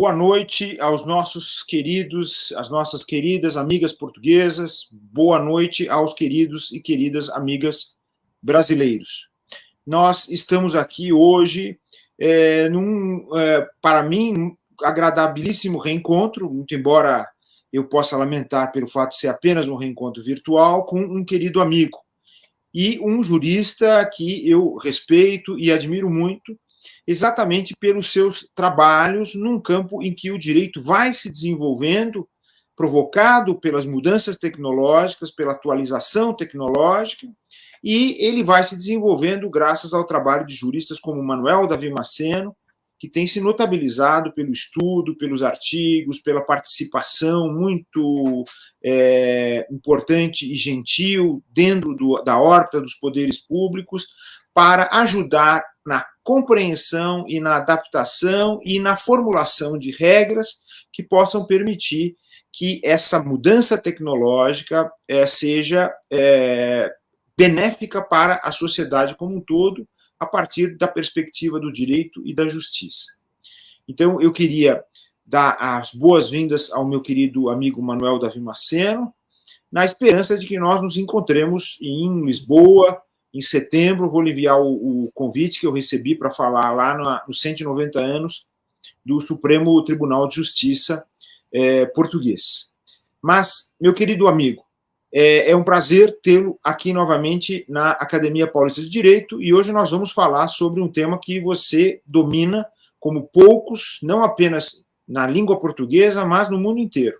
boa noite aos nossos queridos, às nossas queridas amigas portuguesas, boa noite aos queridos e queridas amigas brasileiros. Nós estamos aqui hoje para mim, agradabilíssimo reencontro, muito embora eu possa lamentar pelo fato de ser apenas um reencontro virtual, com um querido amigo e um jurista que eu respeito e admiro muito, exatamente pelos seus trabalhos num campo em que o direito vai se desenvolvendo, provocado pelas mudanças tecnológicas, pela atualização tecnológica, e ele vai se desenvolvendo graças ao trabalho de juristas como Manuel Davimasseno, que tem se notabilizado pelo estudo, pelos artigos, pela participação muito importante e gentil dentro da órbita dos poderes públicos, para ajudar na compreensão e na adaptação e na formulação de regras que possam permitir que essa mudança tecnológica seja benéfica para a sociedade como um todo, a partir da perspectiva do direito e da justiça. Então, eu queria dar as boas-vindas ao meu querido amigo Manuel Davimasseno, na esperança de que nós nos encontremos em Lisboa, em setembro. Vou lhe enviar o convite que eu recebi para falar lá nos 190 anos do Supremo Tribunal de Justiça português. Mas, meu querido amigo, é um prazer tê-lo aqui novamente na Academia Paulista de Direito, e hoje nós vamos falar sobre um tema que você domina como poucos, não apenas na língua portuguesa, mas no mundo inteiro,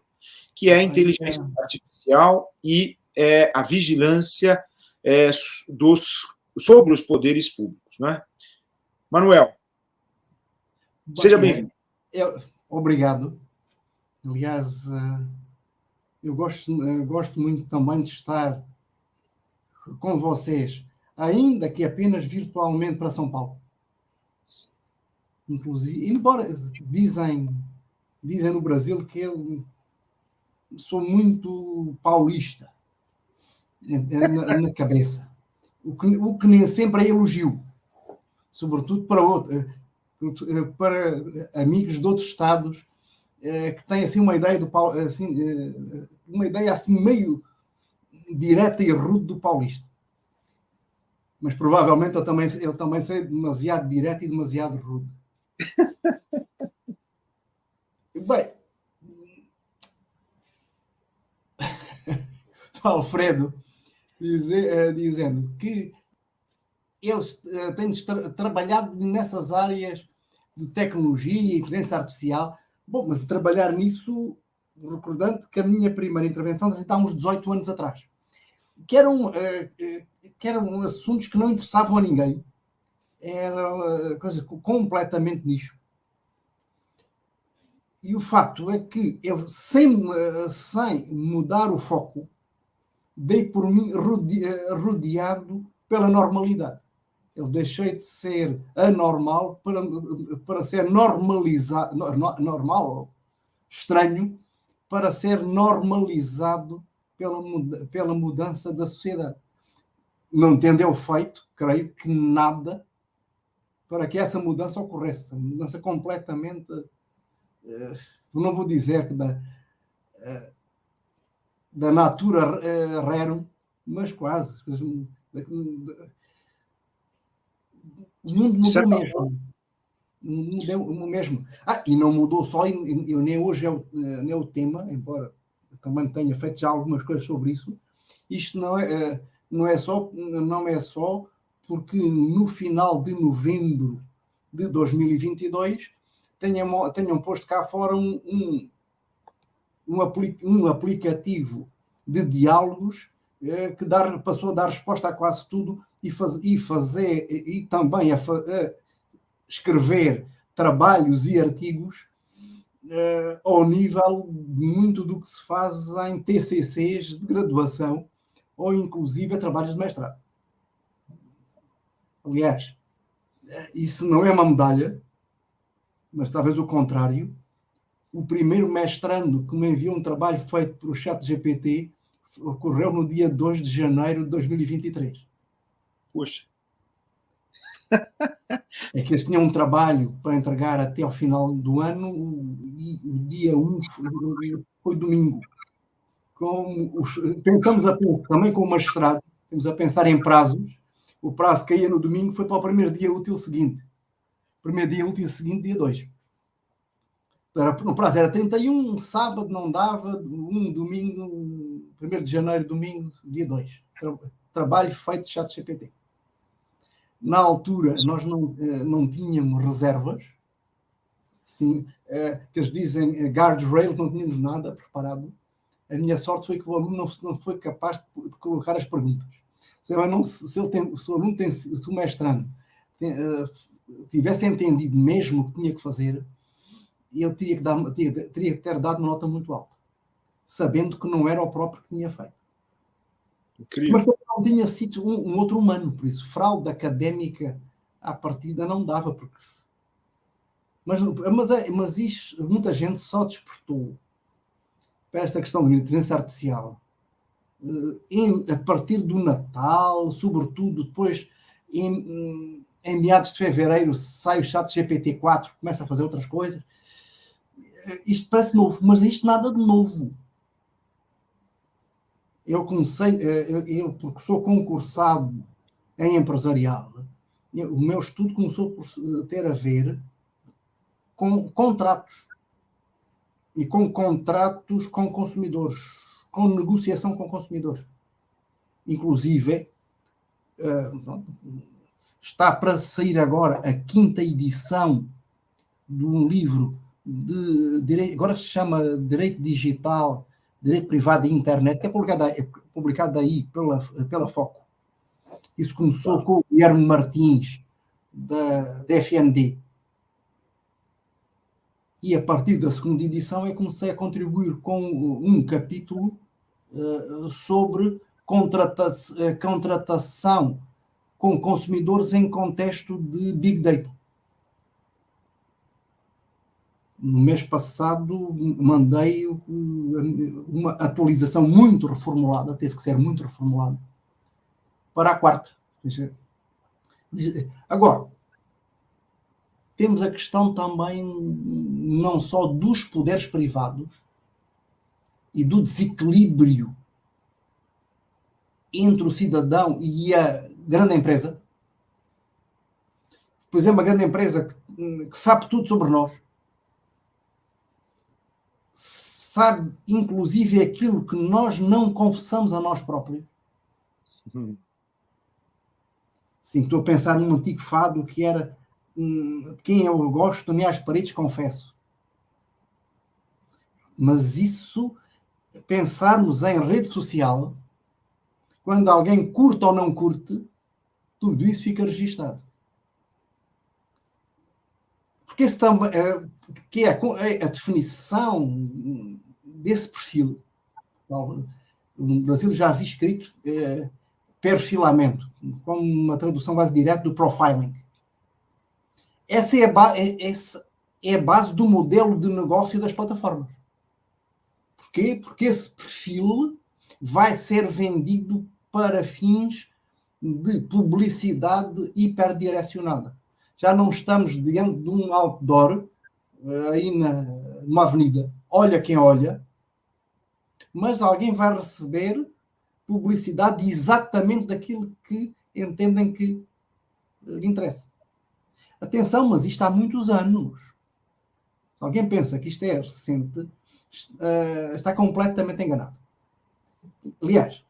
que é a inteligência artificial e a vigilância sobre os poderes públicos, né? Manuel, seja bem-vindo. Obrigado. Aliás, eu gosto muito também de estar com vocês, ainda que apenas virtualmente, para São Paulo. Inclusive, embora dizem no Brasil que eu sou muito paulista na cabeça, o que nem sempre é elogio, sobretudo para amigos de outros estados que têm assim uma ideia uma ideia assim meio direta e rude do paulista. Mas provavelmente eu também serei demasiado direto e demasiado rude. Bem, Alfredo dizendo que eu tenho trabalhado nessas áreas de tecnologia e inteligência artificial. Bom, mas trabalhar nisso, recordando que a minha primeira intervenção já está há uns 18 anos atrás, que eram assuntos que não interessavam a ninguém, era coisa completamente nicho. E o facto é que eu, sem mudar o foco, dei por mim rodeado pela normalidade. Eu deixei de ser anormal para ser normalizado, normal, estranho, para ser normalizado pela mudança da sociedade. Não tendo eu feito, creio que nada para que essa mudança ocorresse. Uma mudança completamente, não vou dizer que da natura rerum, mas quase. O mundo mudou mesmo. E não mudou só, e nem hoje é o tema, embora também tenha feito já algumas coisas sobre isso. Isto não é só porque no final de novembro de 2022 tenham posto cá fora um aplicativo de diálogos que passou a dar resposta a quase tudo e também a escrever trabalhos e artigos ao nível de muito do que se faz em TCCs de graduação ou inclusive a trabalhos de mestrado. Aliás, isso não é uma medalha, mas talvez o contrário. O primeiro mestrando que me enviou um trabalho feito por o ChatGPT ocorreu no dia 2 de janeiro de 2023. Puxa. É que eles tinham um trabalho para entregar até ao final do ano e o dia 1 foi domingo. Pensamos também com o magistrado, temos a pensar em prazos. O prazo caía no domingo, foi para o primeiro dia útil seguinte. Primeiro dia útil seguinte, dia 2. O prazo era 31, sábado não dava, domingo, 1º de janeiro, domingo, dia 2. Trabalho feito ChatGPT. Na altura, nós não tínhamos reservas, sim, que eles dizem guardrail, não tínhamos nada preparado. A minha sorte foi que o aluno não foi capaz de colocar as perguntas. Se o aluno se o mestrando tivesse entendido mesmo o que tinha que fazer, eu teria que ter dado uma nota muito alta, sabendo que não era o próprio que tinha feito. Incrível. Mas não tinha sido um outro humano, por isso fraude académica à partida não dava. Mas isto, muita gente só despertou para esta questão da inteligência artificial a partir do Natal, sobretudo depois em meados de fevereiro sai o ChatGPT-4, começa a fazer outras coisas. Isto parece novo, mas isto nada de novo. Eu comecei, porque sou concursado em empresarial, o meu estudo começou por ter a ver com contratos. E com contratos com consumidores, com negociação com consumidores. Inclusive, está para sair agora a 5ª edição de um livro de direito, agora se chama Direito Digital, Direito Privado e Internet, que é publicado aí pela Foco. Isso começou com o Guilherme Martins, da FND. E a partir da 2ª edição eu comecei a contribuir com um capítulo sobre contratação com consumidores em contexto de Big Data. No mês passado mandei uma atualização muito reformulada, teve que ser muito reformulada, para a 4ª. Agora, temos a questão também não só dos poderes privados e do desequilíbrio entre o cidadão e a grande empresa. Por exemplo, a grande empresa que sabe tudo sobre nós, sabe inclusive aquilo que nós não confessamos a nós próprios. Sim, estou a pensar num antigo fado que era de quem eu gosto, nem às paredes confesso. Mas isso, pensarmos em rede social, quando alguém curte ou não curte, tudo isso fica registado. Porque esse também, que é a definição desse perfil. No Brasil já vi escrito perfilamento, como uma tradução quase direta do profiling. Essa é a base do modelo de negócio das plataformas. Porquê? Porque esse perfil vai ser vendido para fins de publicidade hiperdirecionada. Já não estamos diante de um outdoor aí numa avenida, olha quem olha, mas alguém vai receber publicidade exatamente daquilo que entendem que lhe interessa. Atenção, mas isto há muitos anos. Se alguém pensa que isto é recente, está completamente enganado. Aliás,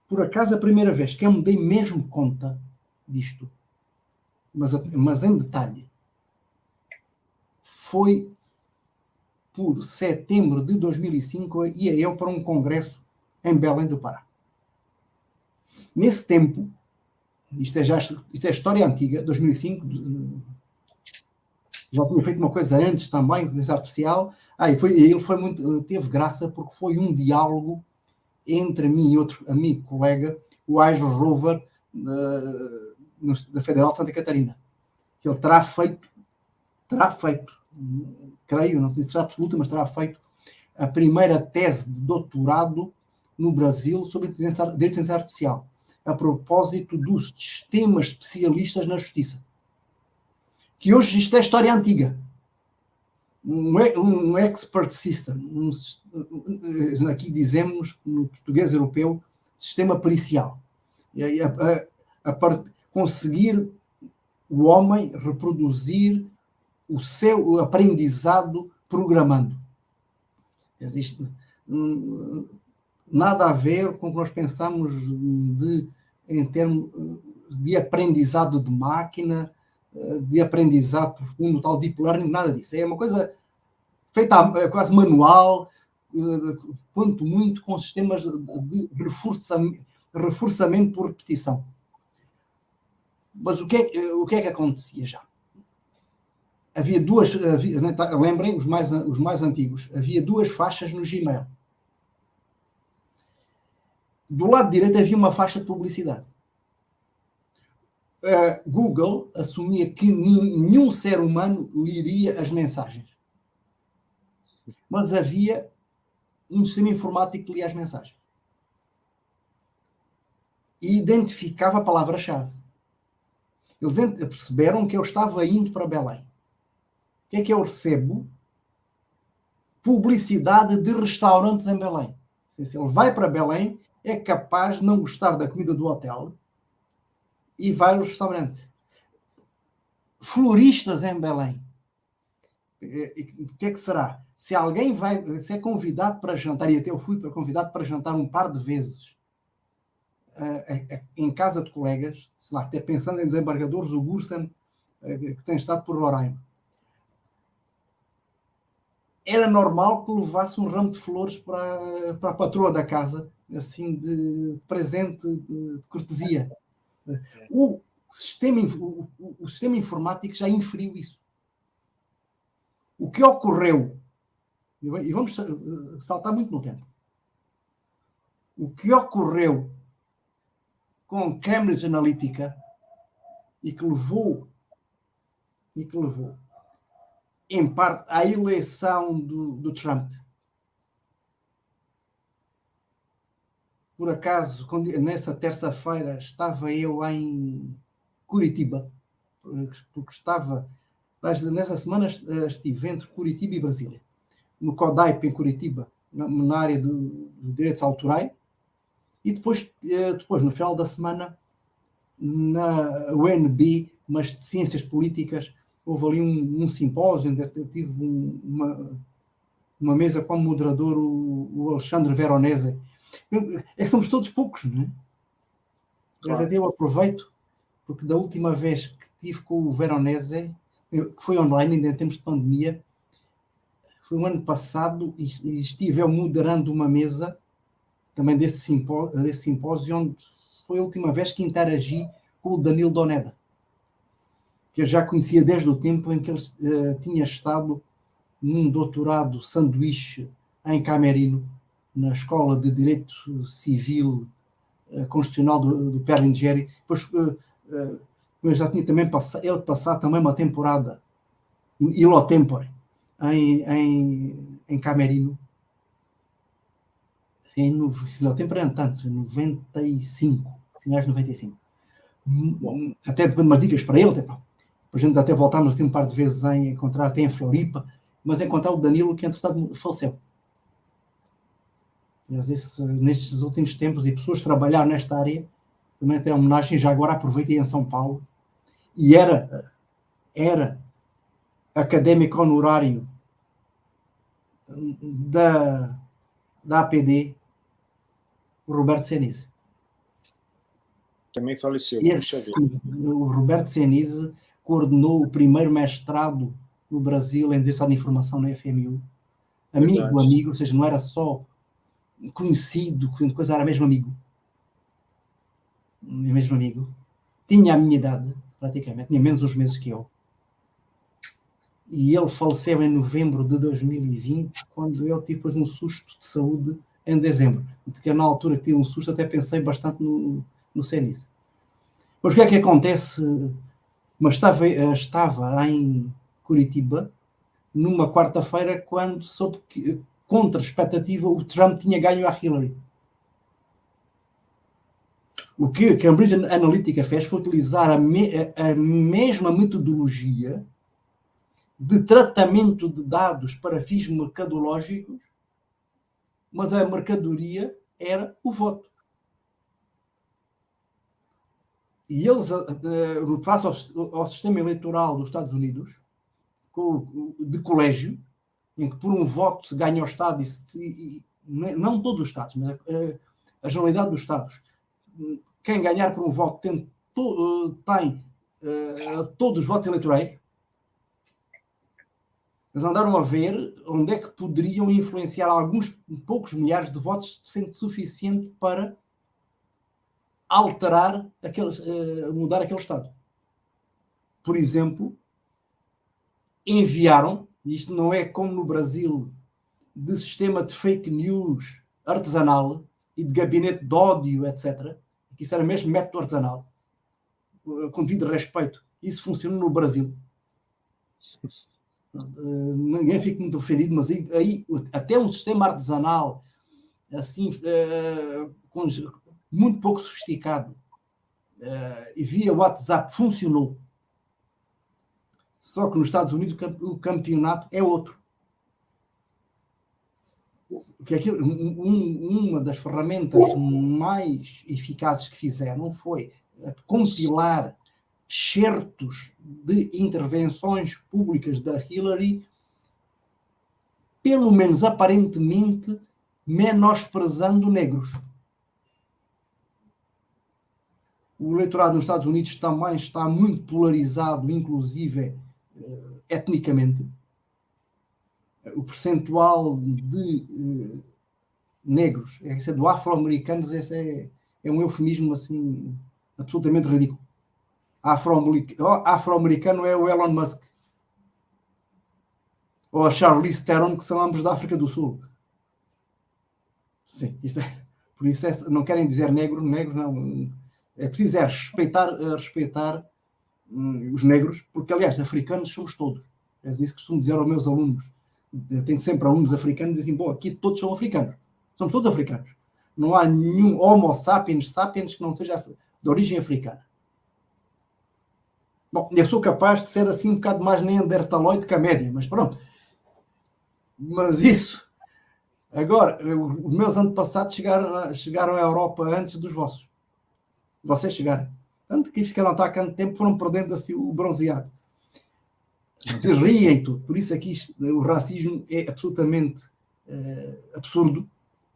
por acaso a primeira vez que eu me dei mesmo conta disto, mas em detalhe, foi por setembro de 2005, ia eu para um congresso em Belém do Pará. Nesse tempo, isto é história antiga, 2005, já tinha feito uma coisa antes também, inteligência artificial. Teve graça porque foi um diálogo entre mim e outro amigo, colega, o Ais Rover, da Federal de Santa Catarina. Que ele terá feito, creio, não tenho certeza absoluta, mas terá feito a primeira tese de doutorado no Brasil sobre inteligência artificial, a propósito dos sistemas especialistas na justiça. que hoje isto é história antiga. Um expert system, aqui dizemos, no português europeu, sistema pericial. Conseguir o homem reproduzir o seu aprendizado programando. Existe nada a ver com o que nós pensamos em termos de aprendizado de máquina, de aprendizado profundo, tal deep learning, nada disso. É uma coisa feita quase manual, quanto muito com sistemas de reforçamento por repetição. Mas o que é que acontecia já? Havia duas, lembrem, os mais antigos, havia duas faixas no Gmail. Do lado direito havia uma faixa de publicidade. Google assumia que nenhum ser humano leria as mensagens. Mas havia um sistema informático que lia as mensagens. E identificava a palavra-chave. Eles perceberam que eu estava indo para Belém. O que é que eu recebo? Publicidade de restaurantes em Belém. Se ele vai para Belém, é capaz de não gostar da comida do hotel e vai ao restaurante. Floristas em Belém. O que é que será? Se alguém se é convidado para jantar, e até eu fui convidado para jantar um par de vezes em casa de colegas, sei lá, até pensando em desembargadores, o Gursen, que tem estado por Roraima. Era normal que levasse um ramo de flores para a patroa da casa, assim, de presente de cortesia. O sistema informático já inferiu isso. O que ocorreu, e vamos saltar muito no tempo, o que ocorreu com Cambridge Analytica e que levou em parte à eleição do Trump. Por acaso, nessa terça-feira, estava eu em Curitiba, porque nessa semana estive entre Curitiba e Brasília, no CODAIP em Curitiba, na área dos direitos autorais, e depois no final da semana, na UNB, mas de ciências políticas, houve ali um simpósio onde eu tive uma mesa com o moderador, o Alexandre Veronese. É que somos todos poucos, não é? Claro. Até eu aproveito, porque da última vez que estive com o Veronese, que foi online, ainda em tempos de pandemia, foi o ano passado, e estive eu moderando uma mesa, também desse simpósio, onde foi a última vez que interagi com o Danilo Doneda, que eu já conhecia desde o tempo em que ele tinha estado num doutorado sanduíche em Camerino, na Escola de Direito Civil Constitucional do Perlingeri. Depois eu já tinha também passado também uma temporada ilo tempore em Camerino. Ilo tempore era tanto, em 95, finais de 95. Até depende de umas dicas para ele, a gente até voltámos um par de vezes a encontrar até em Floripa, mas encontrar o Danilo, que entretanto faleceu. Nestes últimos tempos, e pessoas que trabalharam nesta área, também tem homenagem, já agora aproveitei em São Paulo, e era académico honorário da APD, o Roberto Senise. Também faleceu. O Roberto Senise coordenou o primeiro mestrado no Brasil em Direito de Informação na FMU. Amigo, ou seja, não era só conhecido, coisa, era mesmo amigo. Tinha a minha idade, praticamente, tinha menos uns meses que eu. E ele faleceu em novembro de 2020, quando eu tive depois um susto de saúde em dezembro. Porque na altura que tive um susto, até pensei bastante no Senise. Mas o que é que acontece? Mas estava em Curitiba, numa quarta-feira, quando soube que, contra a expectativa, o Trump tinha ganho a Hillary. O que a Cambridge Analytica fez foi utilizar a mesma metodologia de tratamento de dados para fins mercadológicos, mas a mercadoria era o voto. E eles, face ao sistema eleitoral dos Estados Unidos, de colégio, em que por um voto se ganha o Estado, não todos os Estados, mas a generalidade dos Estados, quem ganhar por um voto tem todos os votos eleitorais. Eles andaram a ver onde é que poderiam influenciar alguns poucos milhares de votos, sendo suficiente para alterar mudar aquele Estado. Por exemplo, enviaram, isto não é como no Brasil, de sistema de fake news artesanal e de gabinete de ódio, etc. Que isso era mesmo método artesanal, com devido respeito. Isso funcionou no Brasil. Ninguém fica muito ofendido, mas aí até um sistema artesanal assim, muito pouco sofisticado, e via WhatsApp funcionou. Só que nos Estados Unidos o campeonato é outro. Uma das ferramentas mais eficazes que fizeram foi compilar certos de intervenções públicas da Hillary, pelo menos aparentemente menosprezando negros. O eleitorado nos Estados Unidos também está muito polarizado, inclusive etnicamente. O percentual de negros, esse é do afro-americanos, esse é um eufemismo assim absolutamente ridículo. Afro-americano é o Elon Musk ou a Charlize Theron, que são ambos da África do Sul. Sim, por isso não querem dizer negro não. É preciso respeitar os negros, porque, aliás, africanos somos todos. É isso que costumo dizer aos meus alunos. Eu tenho sempre alunos africanos e dizem, bom, aqui todos são africanos. Somos todos africanos. Não há nenhum homo sapiens que não seja de origem africana. Bom, eu sou capaz de ser assim um bocado mais neandertaloide que a média, mas pronto. Mas isso. Agora, os meus antepassados chegaram à Europa antes dos vossos. Vocês chegaram. Tanto que ficaram há tanto tempo, foram perdendo assim o bronzeado. Riem e tudo. Por isso aqui o racismo é absolutamente absurdo,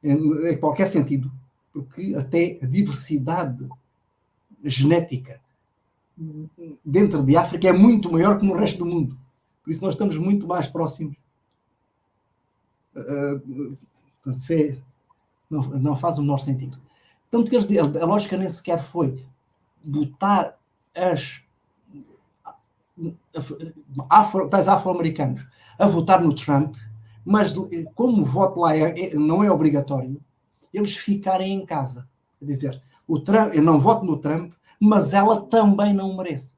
em qualquer sentido, porque até a diversidade genética dentro de África é muito maior que no resto do mundo. Por isso nós estamos muito mais próximos. Não faz o menor sentido. Tanto que a lógica nem sequer foi botar tais afro-americanos a votar no Trump, mas como o voto lá não é obrigatório, eles ficarem em casa. Quer dizer, eu não voto no Trump, mas ela também não merece.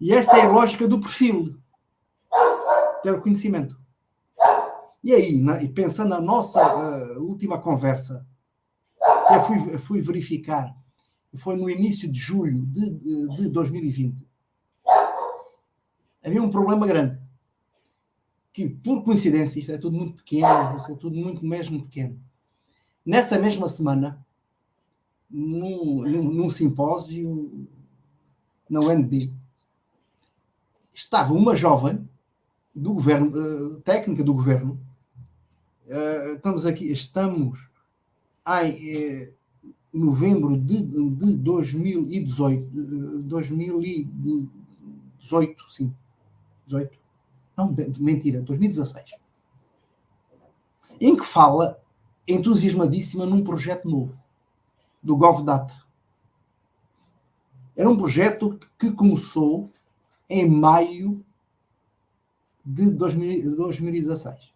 E esta é a lógica do perfil, ter o conhecimento. E aí, e pensando na nossa última conversa, eu fui verificar, foi no início de julho de 2020, havia um problema grande, que por coincidência, isto é tudo muito pequeno, isto é tudo muito mesmo pequeno. Nessa mesma semana, num simpósio na UNB, estava uma jovem do governo, técnica do governo. Estamos em novembro de 2018, sim. 18? Não, mentira, 2016. Em que fala entusiasmadíssima num projeto novo, do GovData. Era um projeto que começou em maio de 2016.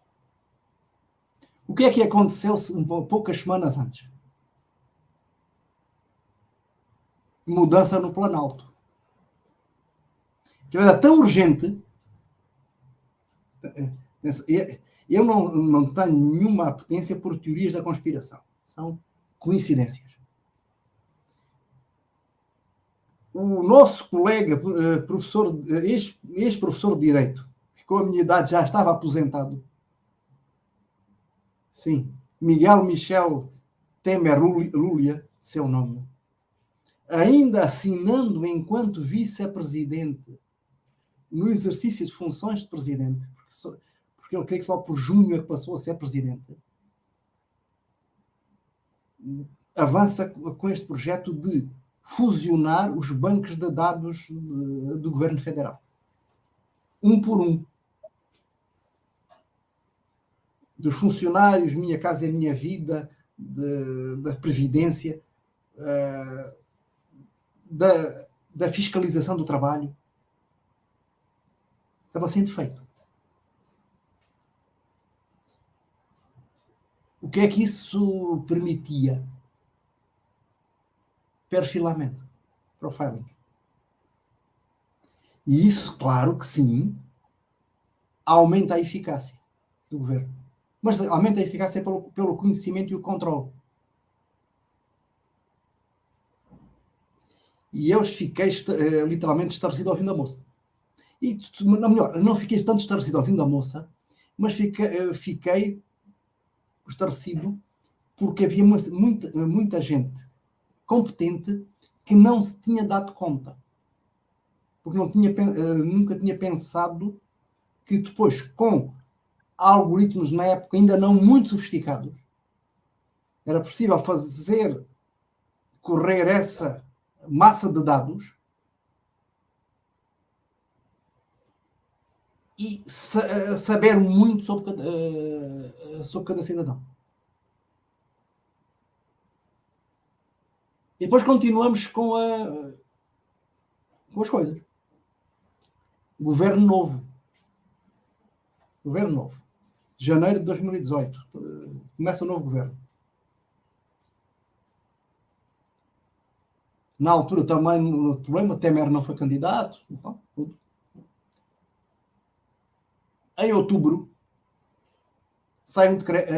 O que é que aconteceu poucas semanas antes? Mudança no Planalto. Que era tão urgente, Eu não tenho nenhuma apetência por teorias da conspiração. São coincidências. O nosso colega, ex-professor de Direito, que com a minha idade já estava aposentado, sim, Miguel Michel Temer Lulia, seu nome, ainda assinando enquanto vice-presidente no exercício de funções de presidente, porque ele creio que só por junho é que passou a ser presidente, avança com este projeto de fusionar os bancos de dados do governo federal. Um por um. Dos funcionários, Minha Casa é Minha Vida, da Previdência, da fiscalização do trabalho. Estava sendo feito. O que é que isso permitia? Perfilamento, profiling. E isso, claro que sim, aumenta a eficácia do governo. Mas aumenta a eficácia pelo conhecimento e o controle. E eu fiquei literalmente estarrecido ouvindo a moça. E, melhor, não fiquei tanto estarrecido ouvindo a moça, mas fiquei estarrecido porque havia muita gente competente que não se tinha dado conta. Porque nunca tinha pensado que depois, com algoritmos na época ainda não muito sofisticados, era possível fazer correr essa massa de dados e saber muito sobre cada cidadão. E depois continuamos com as coisas. Governo novo. Janeiro de 2018. Começa o novo governo. Na altura também no problema, Temer não foi candidato. Então, tudo. Em outubro sai um decreto.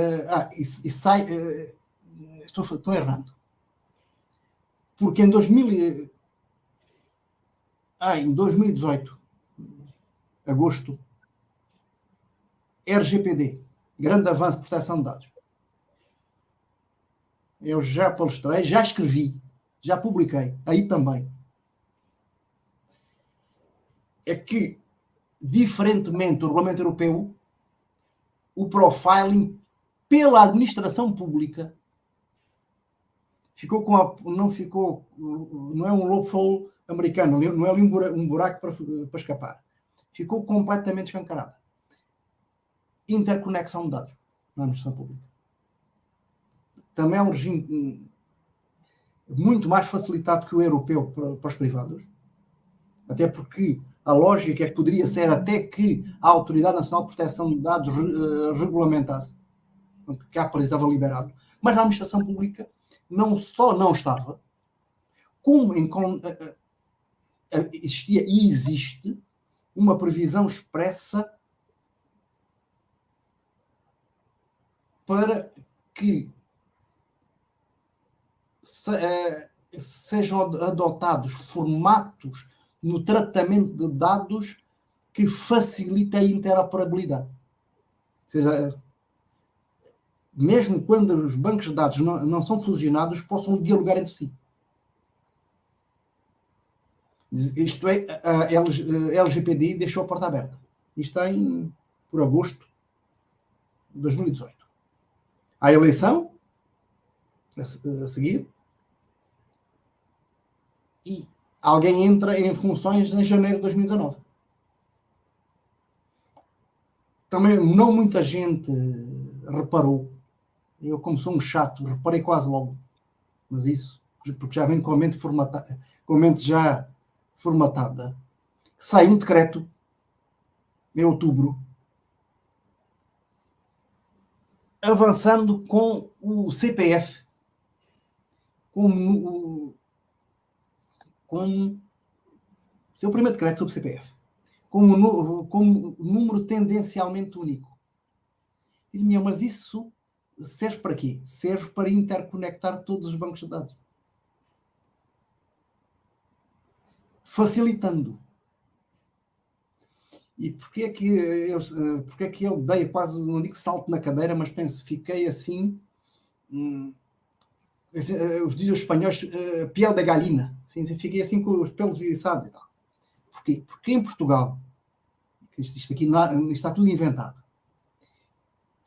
Estou errando. Porque em 2018, agosto, RGPD, Grande Avanço de Proteção de Dados. Eu já palestrei, já escrevi, já publiquei, aí também. É que, diferentemente do Regulamento Europeu, o profiling pela administração pública não é um loophole americano, não é ali um buraco para escapar. Ficou completamente escancarado. Interconexão de dados na administração pública. Também é um regime muito mais facilitado que o europeu para os privados, até porque a lógica é que poderia ser até que a Autoridade Nacional de Proteção de Dados regulamentasse, que a polícia estava liberado, mas na administração pública não só não estava, como existia e existe uma previsão expressa para que sejam adotados formatos no tratamento de dados que facilitem a interoperabilidade. Ou seja, mesmo quando os bancos de dados não são fusionados, possam dialogar entre si. Isto é, a LGPD deixou a porta aberta. Isto por agosto de 2018. Há a eleição a seguir e alguém entra em funções em janeiro de 2019. Também não muita gente reparou. Eu, como sou um chato, reparei quase logo. Mas isso, porque já vem com a mente já formatada. Sai um decreto em outubro avançando com o CPF com seu primeiro decreto sobre o CPF, como número tendencialmente único. Diz-me, mas isso serve para quê? Serve para interconectar todos os bancos de dados. Facilitando. E porquê é que eu dei quase, não digo salto na cadeira, mas penso, fiquei assim, os dias espanhóis, piel da galina. Assim, fiquei assim com os pelos eriçados e tal. Porquê? Porque em Portugal, isto aqui está tudo inventado.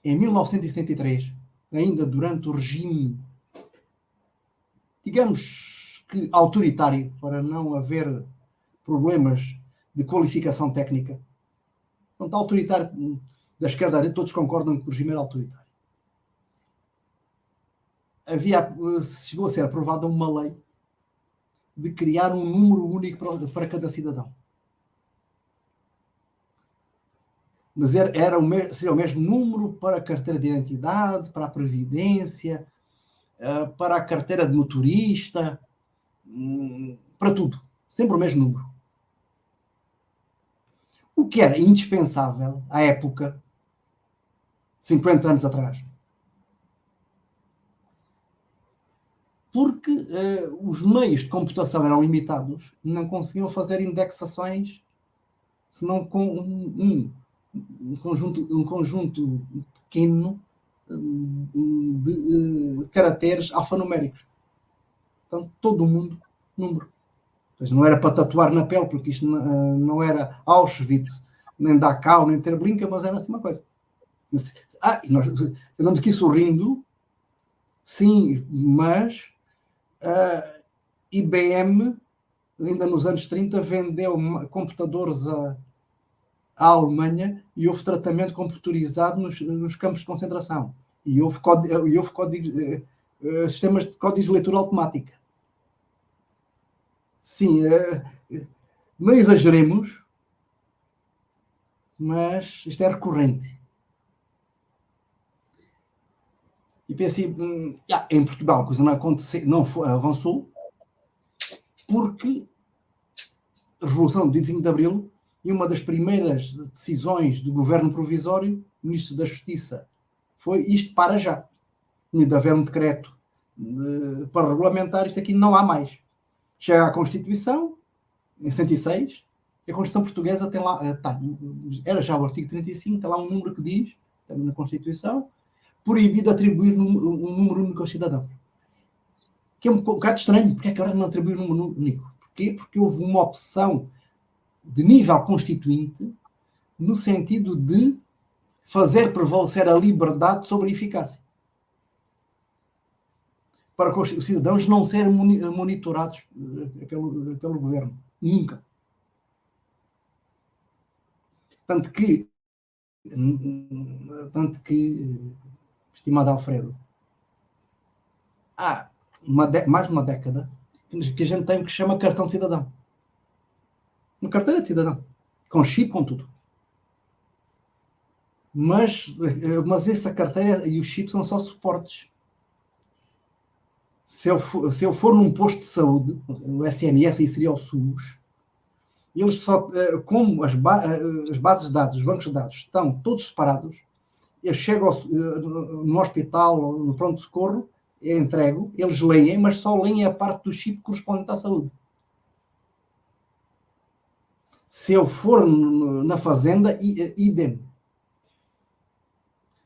Em 1973, ainda durante o regime, digamos que autoritário, para não haver problemas de qualificação técnica, portanto, autoritário da esquerda, todos concordam que o regime era autoritário. Chegou a ser aprovada uma lei de criar um número único para cada cidadão. Mas seria o mesmo número para a carteira de identidade, para a previdência, para a carteira de motorista, para tudo. Sempre o mesmo número. O que era indispensável à época, 50 anos atrás. Porque os meios de computação eram limitados, não conseguiam fazer indexações senão com um conjunto pequeno de caracteres alfanuméricos. Portanto, todo o mundo, número. Não era para tatuar na pele, porque isto não era Auschwitz, nem Dachau, nem Treblinka, mas era assim uma coisa. E nós andamos aqui sorrindo, sim, mas a IBM, ainda nos anos 30, vendeu computadores à Alemanha e houve tratamento computadorizado nos campos de concentração. E houve sistemas de códigos de leitura automática. Sim, não exageremos, mas isto é recorrente. E pensei, em Portugal a coisa não aconteceu, avançou, porque a Revolução de 25 de Abril e uma das primeiras decisões do governo provisório, o Ministro da Justiça, foi isto para já. Tinha de haver um decreto para regulamentar, isto aqui não há mais. Chega à Constituição, em 106, a Constituição Portuguesa tem lá, era já o artigo 35, tem lá um número que diz, também na Constituição, proibido atribuir um número único ao cidadão. Que é um bocado estranho, porque é que agora não atribui um número único? Porquê? Porque houve uma opção de nível constituinte no sentido de fazer prevalecer a liberdade sobre a eficácia. Para os cidadãos não serem monitorados pelo governo. Nunca. Tanto que, estimado Alfredo, há mais de uma década que a gente tem o que se chama cartão de cidadão. Uma carteira de cidadão. Com chip, com tudo. Mas essa carteira e o chip são só suportes. Se eu for num posto de saúde, o SNS, aí seria o SUS, eles só, como as bases de dados, os bancos de dados estão todos separados, eu chego no hospital ou no pronto-socorro, eu entrego, eles leem, mas só leem a parte do chip correspondente à saúde. Se eu for na fazenda, idem.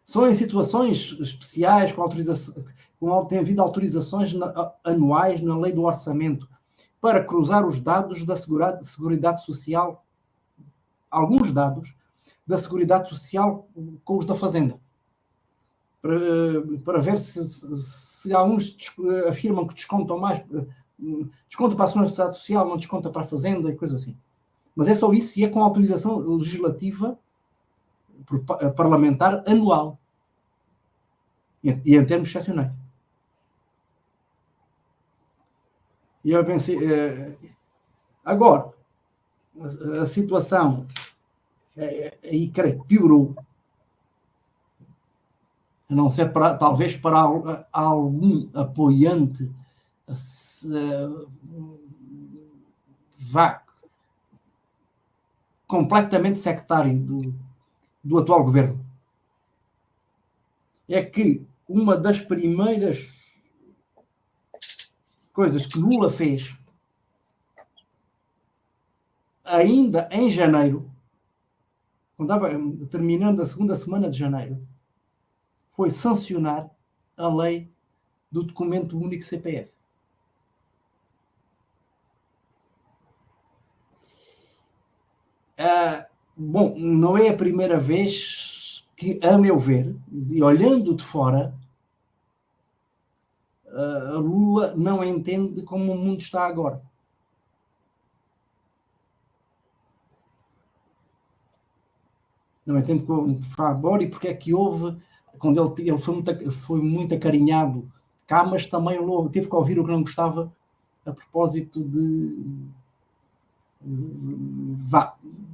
São em situações especiais, tem havido autorizações anuais na lei do orçamento para cruzar os dados da Seguridade Social, alguns dados da Seguridade Social com os da Fazenda, para ver se alguns afirmam que descontam mais, desconta para a Seguridade Social, não desconta para a Fazenda e coisa assim. Mas é só isso e é com autorização legislativa parlamentar anual e em termos excepcionais. E eu pensei, agora, a situação aí, creio que piorou, a não ser talvez para algum apoiante vá completamente sectário do atual governo. É que uma das primeiras coisas que Lula fez, ainda em janeiro, quando estava terminando a segunda semana de janeiro, foi sancionar a lei do documento único CPF. Bom, não é a primeira vez que, a meu ver, e olhando de fora, a Lula não entende como o mundo está agora. Não entende como está agora e porque é que houve, quando ele foi muito acarinhado cá, mas também teve que ouvir o que não gostava a propósito de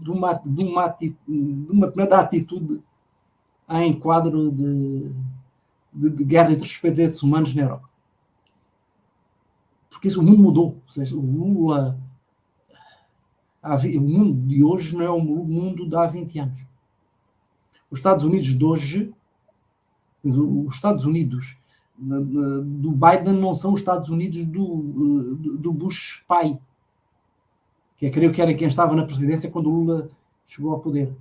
uma determinada atitude em quadro de guerra entre os direitos humanos na Europa. Porque isso, o mundo mudou. Ou seja, o Lula... O mundo de hoje não é o mundo de há 20 anos. Os Estados Unidos de hoje... Os Estados Unidos do Biden não são os Estados Unidos do Bush pai. Que creio que era quem estava na presidência quando o Lula chegou ao poder.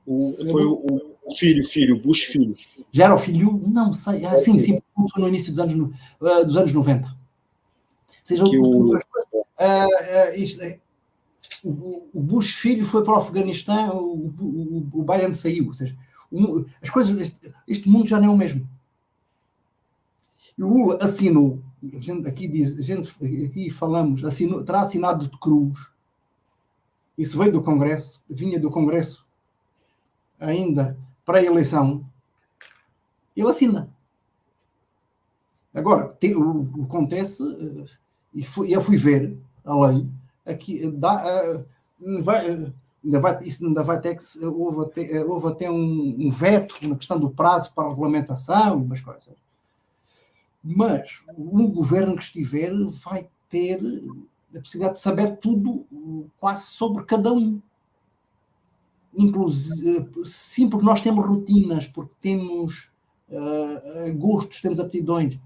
Foi o filho, Bush filho. Já era o filho? Não sei. Sim, foi no início dos anos 90. Ou seja, o Bush filho foi para o Afeganistão, o Biden saiu. Ou seja, as coisas, este mundo já não é o mesmo. E o Lula assinou, aqui falamos, terá assinado de cruz. Isso veio do Congresso, vinha do Congresso ainda para a eleição. Ele assina. Agora, o que acontece, eu fui ver a lei, aqui ainda vai ter que houve até um veto na questão do prazo para a regulamentação e umas coisas. Mas o governo que estiver vai ter a possibilidade de saber tudo quase sobre cada um. Inclusive, sim, porque nós temos rotinas, porque temos gostos, temos aptidões.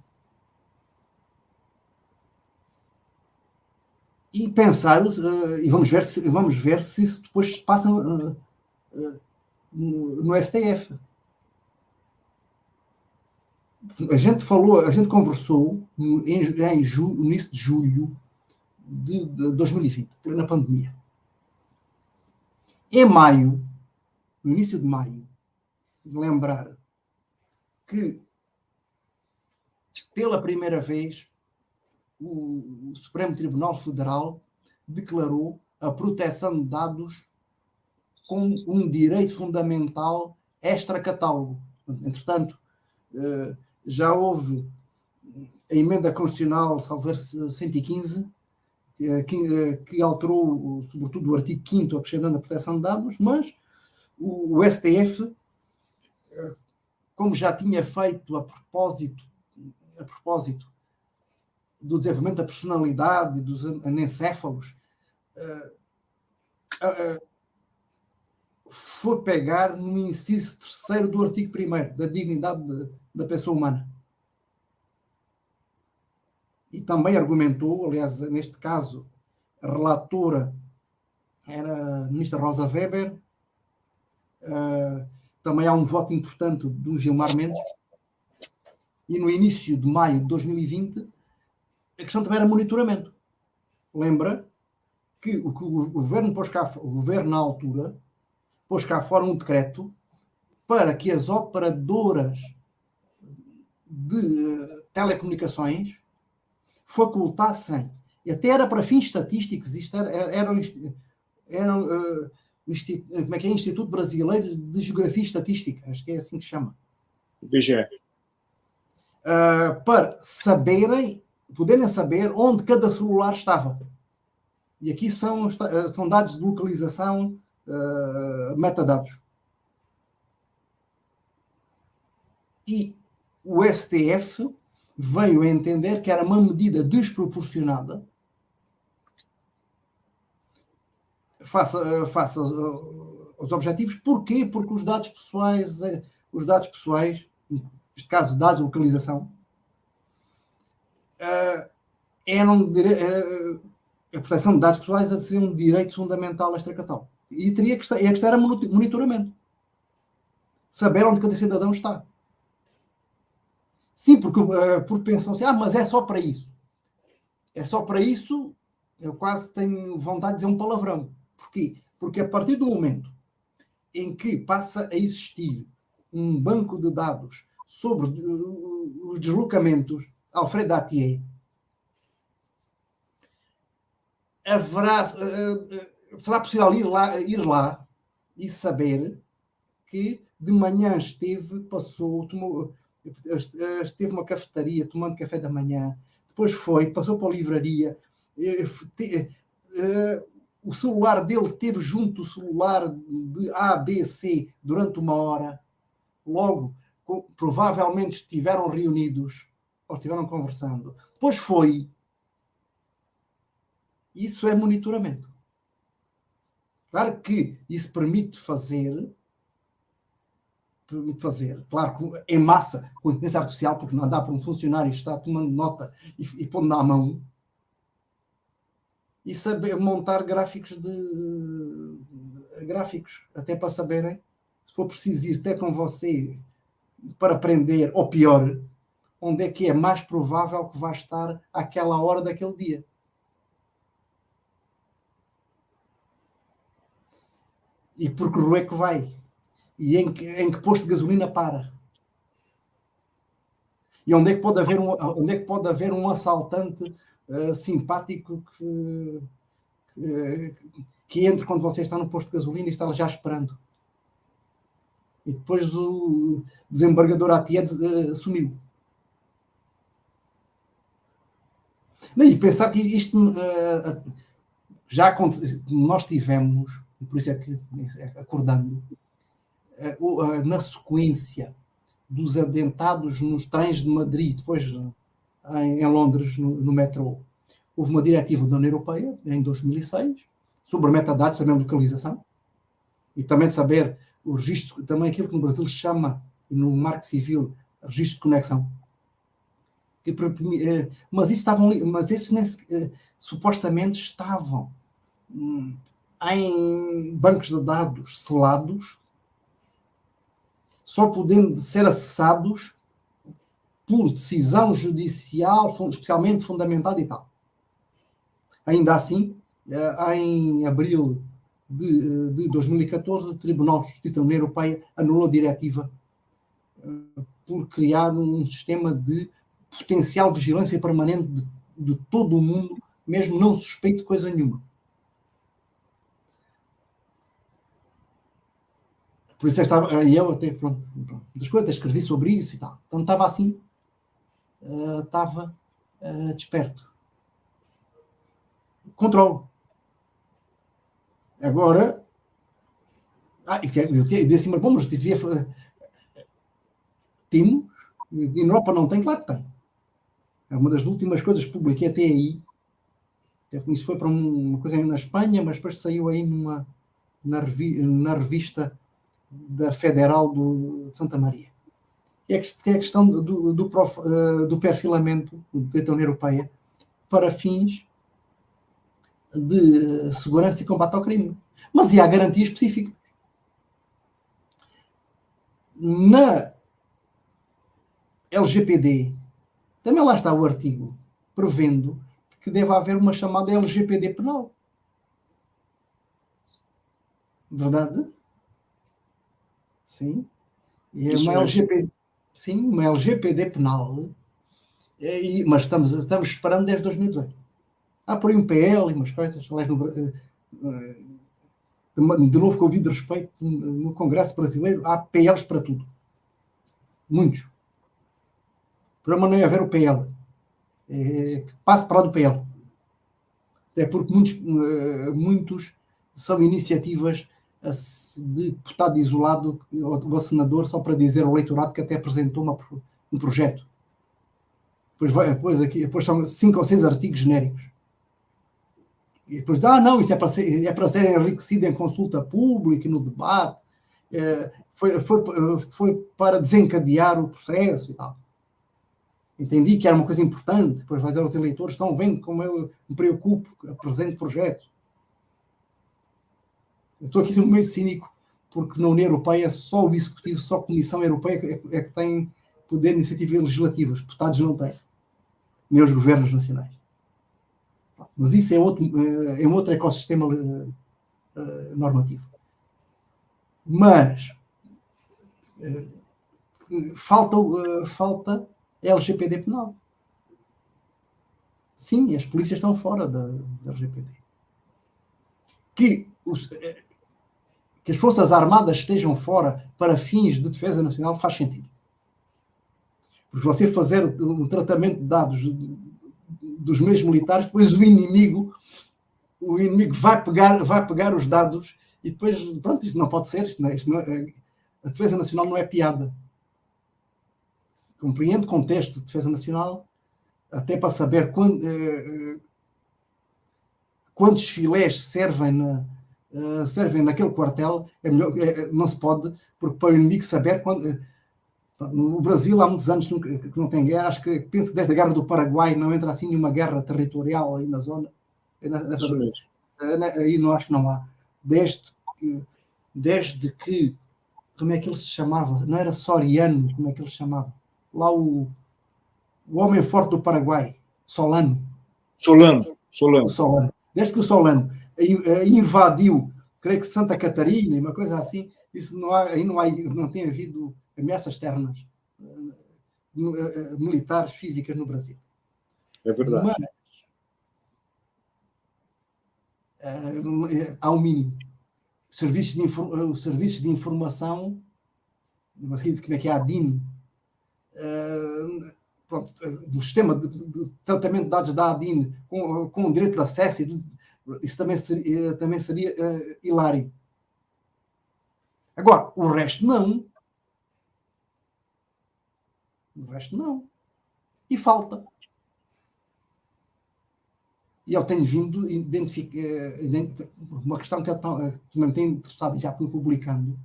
E pensar, e vamos ver se isso depois se passa no STF. A gente conversou no início de julho de 2020, plena pandemia. Em maio, no início de maio, lembrar que pela primeira vez o Supremo Tribunal Federal declarou a proteção de dados como um direito fundamental extra-catálogo. Entretanto, já houve a emenda constitucional, salvo 115, que alterou, sobretudo, o artigo 5º, acrescentando a proteção de dados, mas o STF, como já tinha feito a propósito do desenvolvimento da personalidade e dos anencéfalos, foi pegar no inciso 3º do artigo 1º, da dignidade da pessoa humana. E também argumentou, aliás, neste caso, a relatora era a ministra Rosa Weber, também há um voto importante do Gilmar Mendes, e no início de maio de 2020, a questão também era monitoramento. Lembra que o governo pôs cá, o governo na altura, pôs cá fora um decreto para que as operadoras de telecomunicações facultassem, e até era para fins estatísticos, isto era como é que é? Instituto Brasileiro de Geografia e Estatística, acho que é assim que se chama. IBGE. Para poderem saber onde cada celular estava. E aqui são dados de localização, metadados. E o STF veio a entender que era uma medida desproporcionada face aos objetivos. Porquê? Porque os dados pessoais, neste caso dados de localização, a proteção de dados pessoais a ser um direito fundamental extracatal. E a questão era monitoramento. Saber onde cada cidadão está. Sim, porque pensam assim, mas é só para isso. É só para isso, eu quase tenho vontade de dizer um palavrão. Porquê? Porque a partir do momento em que passa a existir um banco de dados sobre os deslocamentos, Alfred Atier, será possível ir lá e saber que de manhã esteve numa cafetaria tomando café da manhã, depois passou para a livraria, o celular dele esteve junto ao celular de A, B, C durante 1 hora, logo provavelmente estiveram reunidos ou estiveram conversando, depois foi. Isso é monitoramento. Claro que isso permite fazer, claro, em massa, com inteligência artificial, porque não dá para um funcionário estar tomando nota e pondo na mão, e saber montar gráficos, até para saberem, se for preciso ir até com você para aprender, ou pior, onde é que é mais provável que vai estar àquela hora daquele dia. E por que rua é que vai? E em que posto de gasolina para? E onde é que pode haver um assaltante simpático que entre quando você está no posto de gasolina e está já esperando? E depois o desembargador Atié sumiu. E pensar que isto já aconteceu, nós tivemos, e por isso é que, acordando, na sequência dos atentados nos trens de Madrid, depois em Londres, no metrô, houve uma diretiva da União Europeia, em 2006, sobre metadados, também localização, e também saber o registro, também aquilo que no Brasil se chama, no Marco Civil, registro de conexão. Mas esses supostamente estavam em bancos de dados selados, só podendo ser acessados por decisão judicial especialmente fundamentada e tal. Ainda assim, em abril de 2014, o Tribunal de Justiça da União Europeia anulou a diretiva por criar um sistema de potencial vigilância permanente de todo o mundo, mesmo não suspeito de coisa nenhuma. Por isso eu até, pronto, das coisas, escrevi sobre isso e tal. Então estava assim, estava desperto. Controle. Agora, eu disse assim, mas bom, mas devia... Timo, na Europa não tem, claro que tem. É uma das últimas coisas que publiquei até aí. Isso foi para uma coisa na Espanha, mas depois saiu aí na revista da Federal de Santa Maria. É a questão do perfilamento da União Europeia para fins de segurança e combate ao crime. Mas e há garantias específicas. Na LGPD, também lá está o artigo prevendo que deve haver uma chamada LGPD penal. Verdade? Sim. E é uma LGPD, sim, uma LGPD penal, mas estamos esperando desde 2018. Há por aí um PL e umas coisas, de novo com o devido respeito, no Congresso Brasileiro há PLs para tudo. Muitos. O problema não é haver o PL. Que passe para lá do PL. É porque muitos são iniciativas de deputado isolado ou senador só para dizer ao eleitorado que até apresentou um projeto. Depois são 5 ou 6 artigos genéricos. E depois, não, isso é para ser enriquecido em consulta pública, no debate, foi para desencadear o processo e tal. Entendi que era uma coisa importante, depois vai dizer aos eleitores, estão vendo como eu me preocupo, apresento projeto. Eu estou aqui sendo meio cínico, porque na União Europeia só o Executivo, só a Comissão Europeia é que tem poder de iniciativa legislativa, os deputados não têm, nem os governos nacionais. Mas isso é um outro ecossistema normativo. Mas falta LGPD penal. Sim, as polícias estão fora da LGPD. Que as Forças Armadas estejam fora para fins de defesa nacional faz sentido. Porque você fazer o tratamento de dados dos meios militares, depois o inimigo vai pegar os dados e depois, pronto, isto não pode ser, a defesa nacional não é piada. Compreendo o contexto de defesa nacional, até para saber quantos filés servem naquele quartel, é melhor, não se pode, porque para o inimigo saber quando. No Brasil há muitos anos que não tem guerra, penso que desde a guerra do Paraguai não entra assim nenhuma guerra territorial aí na zona. Aí não acho que não há. Desde que, como é que ele se chamava? Não era Soriano, como é que ele se chamava? Lá o homem forte do Paraguai, Solano. Desde que o Solano invadiu, creio que Santa Catarina, uma coisa assim, isso não tem havido ameaças externas militares, físicas no Brasil. É verdade. Mas há um mínimo. Os serviços de informação, como é que é a DIN, o sistema de tratamento de dados da ADIN com o direito de acesso, isso também seria hilário. Agora, o resto não. E falta. E eu tenho vindo identificar uma questão que também me tem interessado e já fui publicando.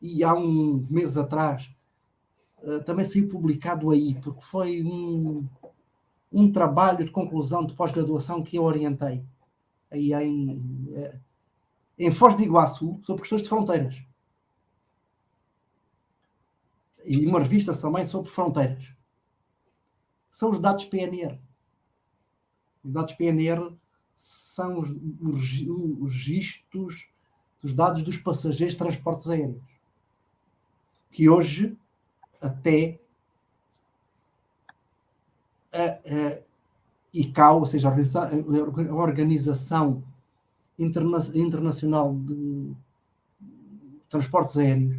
E há uns meses atrás também saiu publicado aí, porque foi um trabalho de conclusão de pós-graduação que eu orientei aí em Foz de Iguaçu sobre questões de fronteiras. E uma revista também sobre fronteiras. São os dados PNR. Os dados PNR são os registros dos dados dos passageiros de transportes aéreos. Que hoje até a ICAO, ou seja, a Organização Internacional de Transportes Aéreos,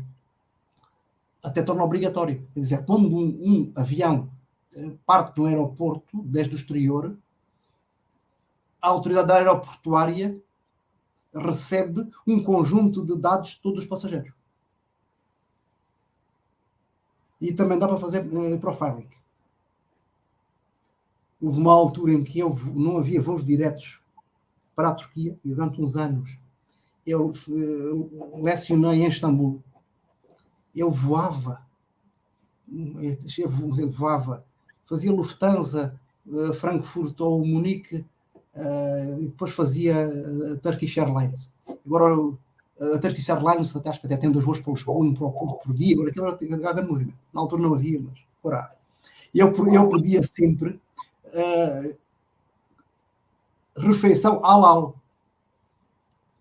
até torna obrigatório. Quer dizer, quando um avião parte no aeroporto, desde o exterior, a autoridade aeroportuária recebe um conjunto de dados de todos os passageiros. E também dá para fazer profiling. Houve uma altura em que não havia voos diretos para a Turquia, e durante uns anos eu lecionei em Istambul. Eu voava, fazia Lufthansa, Frankfurt ou Munique, e depois fazia Turkish Airlines. Agora a Turkish Airlines acho que até tem 2 voos para Lisboa, um para o Porto por dia, agora aquilo era grande movimento. Na altura não havia, mas agora há. Eu pedia sempre refeição halal,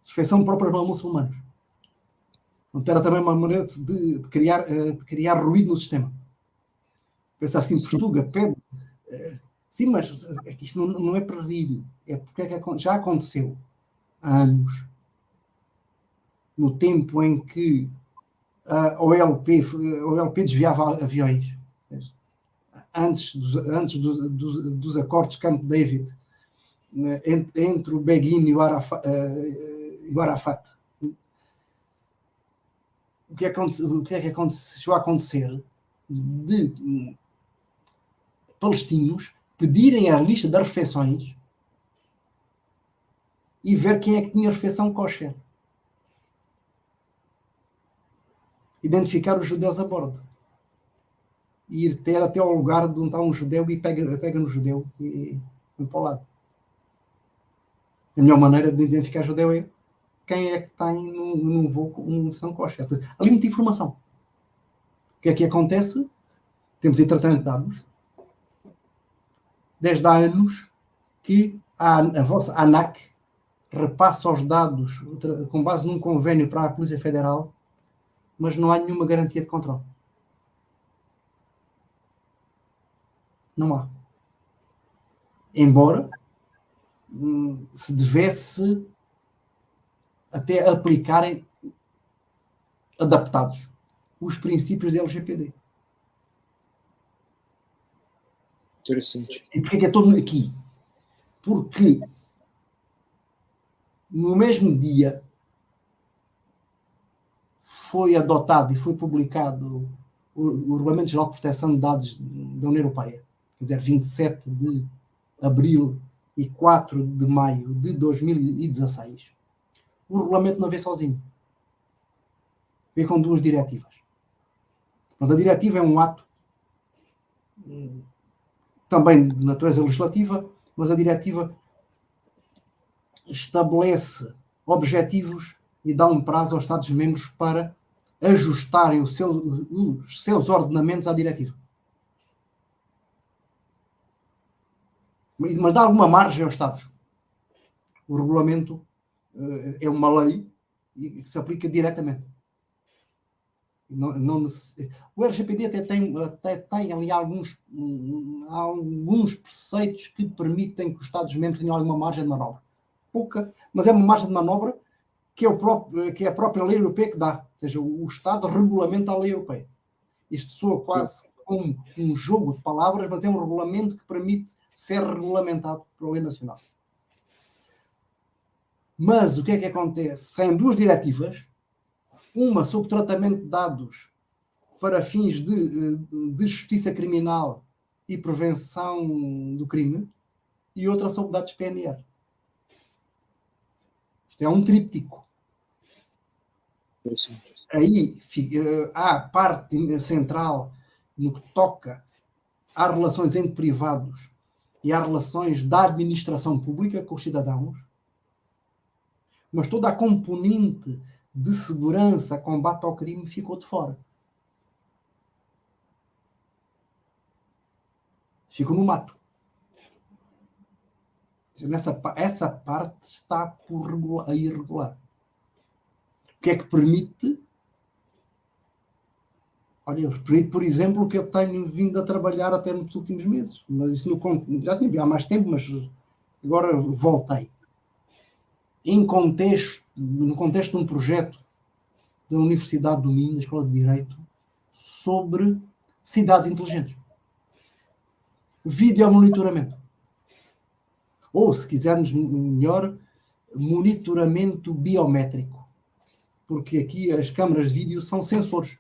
refeição própria para muçulmanos. Então era também uma maneira de criar ruído no sistema. Pensa assim, Portugal pede. Sim, mas isto não é para rir. É porque já aconteceu há anos, no tempo em que a OLP desviava aviões, antes dos acordos de Camp David, entre o Begin e o Arafat. O que é que aconteceu a acontecer de palestinos pedirem a lista das refeições e ver quem é que tinha refeição kosher. Identificar os judeus a bordo. E ir ter até ao lugar de onde está um judeu e pega no judeu e vai para o lado. A melhor maneira de identificar judeu é quem é que tem num voo com uma versão kosher. Ali muita informação. O que é que acontece? Temos aí tratamento de dados. Desde há anos que a vossa ANAC repassa os dados com base num convênio para a Polícia Federal, mas não há nenhuma garantia de controle. Não há. Embora se devesse até aplicarem adaptados os princípios da LGPD. Interessante. E porquê que é todo aqui? Porque no mesmo dia foi adotado e foi publicado o Regulamento Geral de Proteção de Dados da União Europeia, quer dizer, 27 de abril e 4 de maio de 2016. O regulamento não vê sozinho. Vê com duas diretivas. Mas a diretiva é um ato também de natureza legislativa, mas a diretiva estabelece objetivos e dá um prazo aos Estados-membros para ajustarem os seus ordenamentos à diretiva. Mas dá alguma margem aos Estados. O regulamento é uma lei que se aplica diretamente. O RGPD até tem ali alguns preceitos que permitem que os Estados-membros tenham alguma margem de manobra. Pouca, mas é uma margem de manobra que é a própria lei europeia que dá. Ou seja, o Estado regulamenta a lei europeia. Isto soa quase como um jogo de palavras, mas é um regulamento que permite ser regulamentado pela lei nacional. Mas o que é que acontece? Tem duas diretivas, uma sobre tratamento de dados para fins de justiça criminal e prevenção do crime, e outra sobre dados PNR. Isto é um tríptico. Aí há a parte central no que toca às relações entre privados e às relações da administração pública com os cidadãos, mas toda a componente de segurança, combate ao crime ficou de fora. Ficou no mato. Essa parte está por irregular. O que é que permite? Olha, permite, por exemplo, o que eu tenho vindo a trabalhar até nos últimos meses. Mas isso já tinha há mais tempo, mas agora voltei. No contexto de um projeto da Universidade do Minho, da Escola de Direito, sobre cidades inteligentes. Videomonitoramento. Ou, se quisermos melhor, monitoramento biométrico. Porque aqui as câmaras de vídeo são sensores.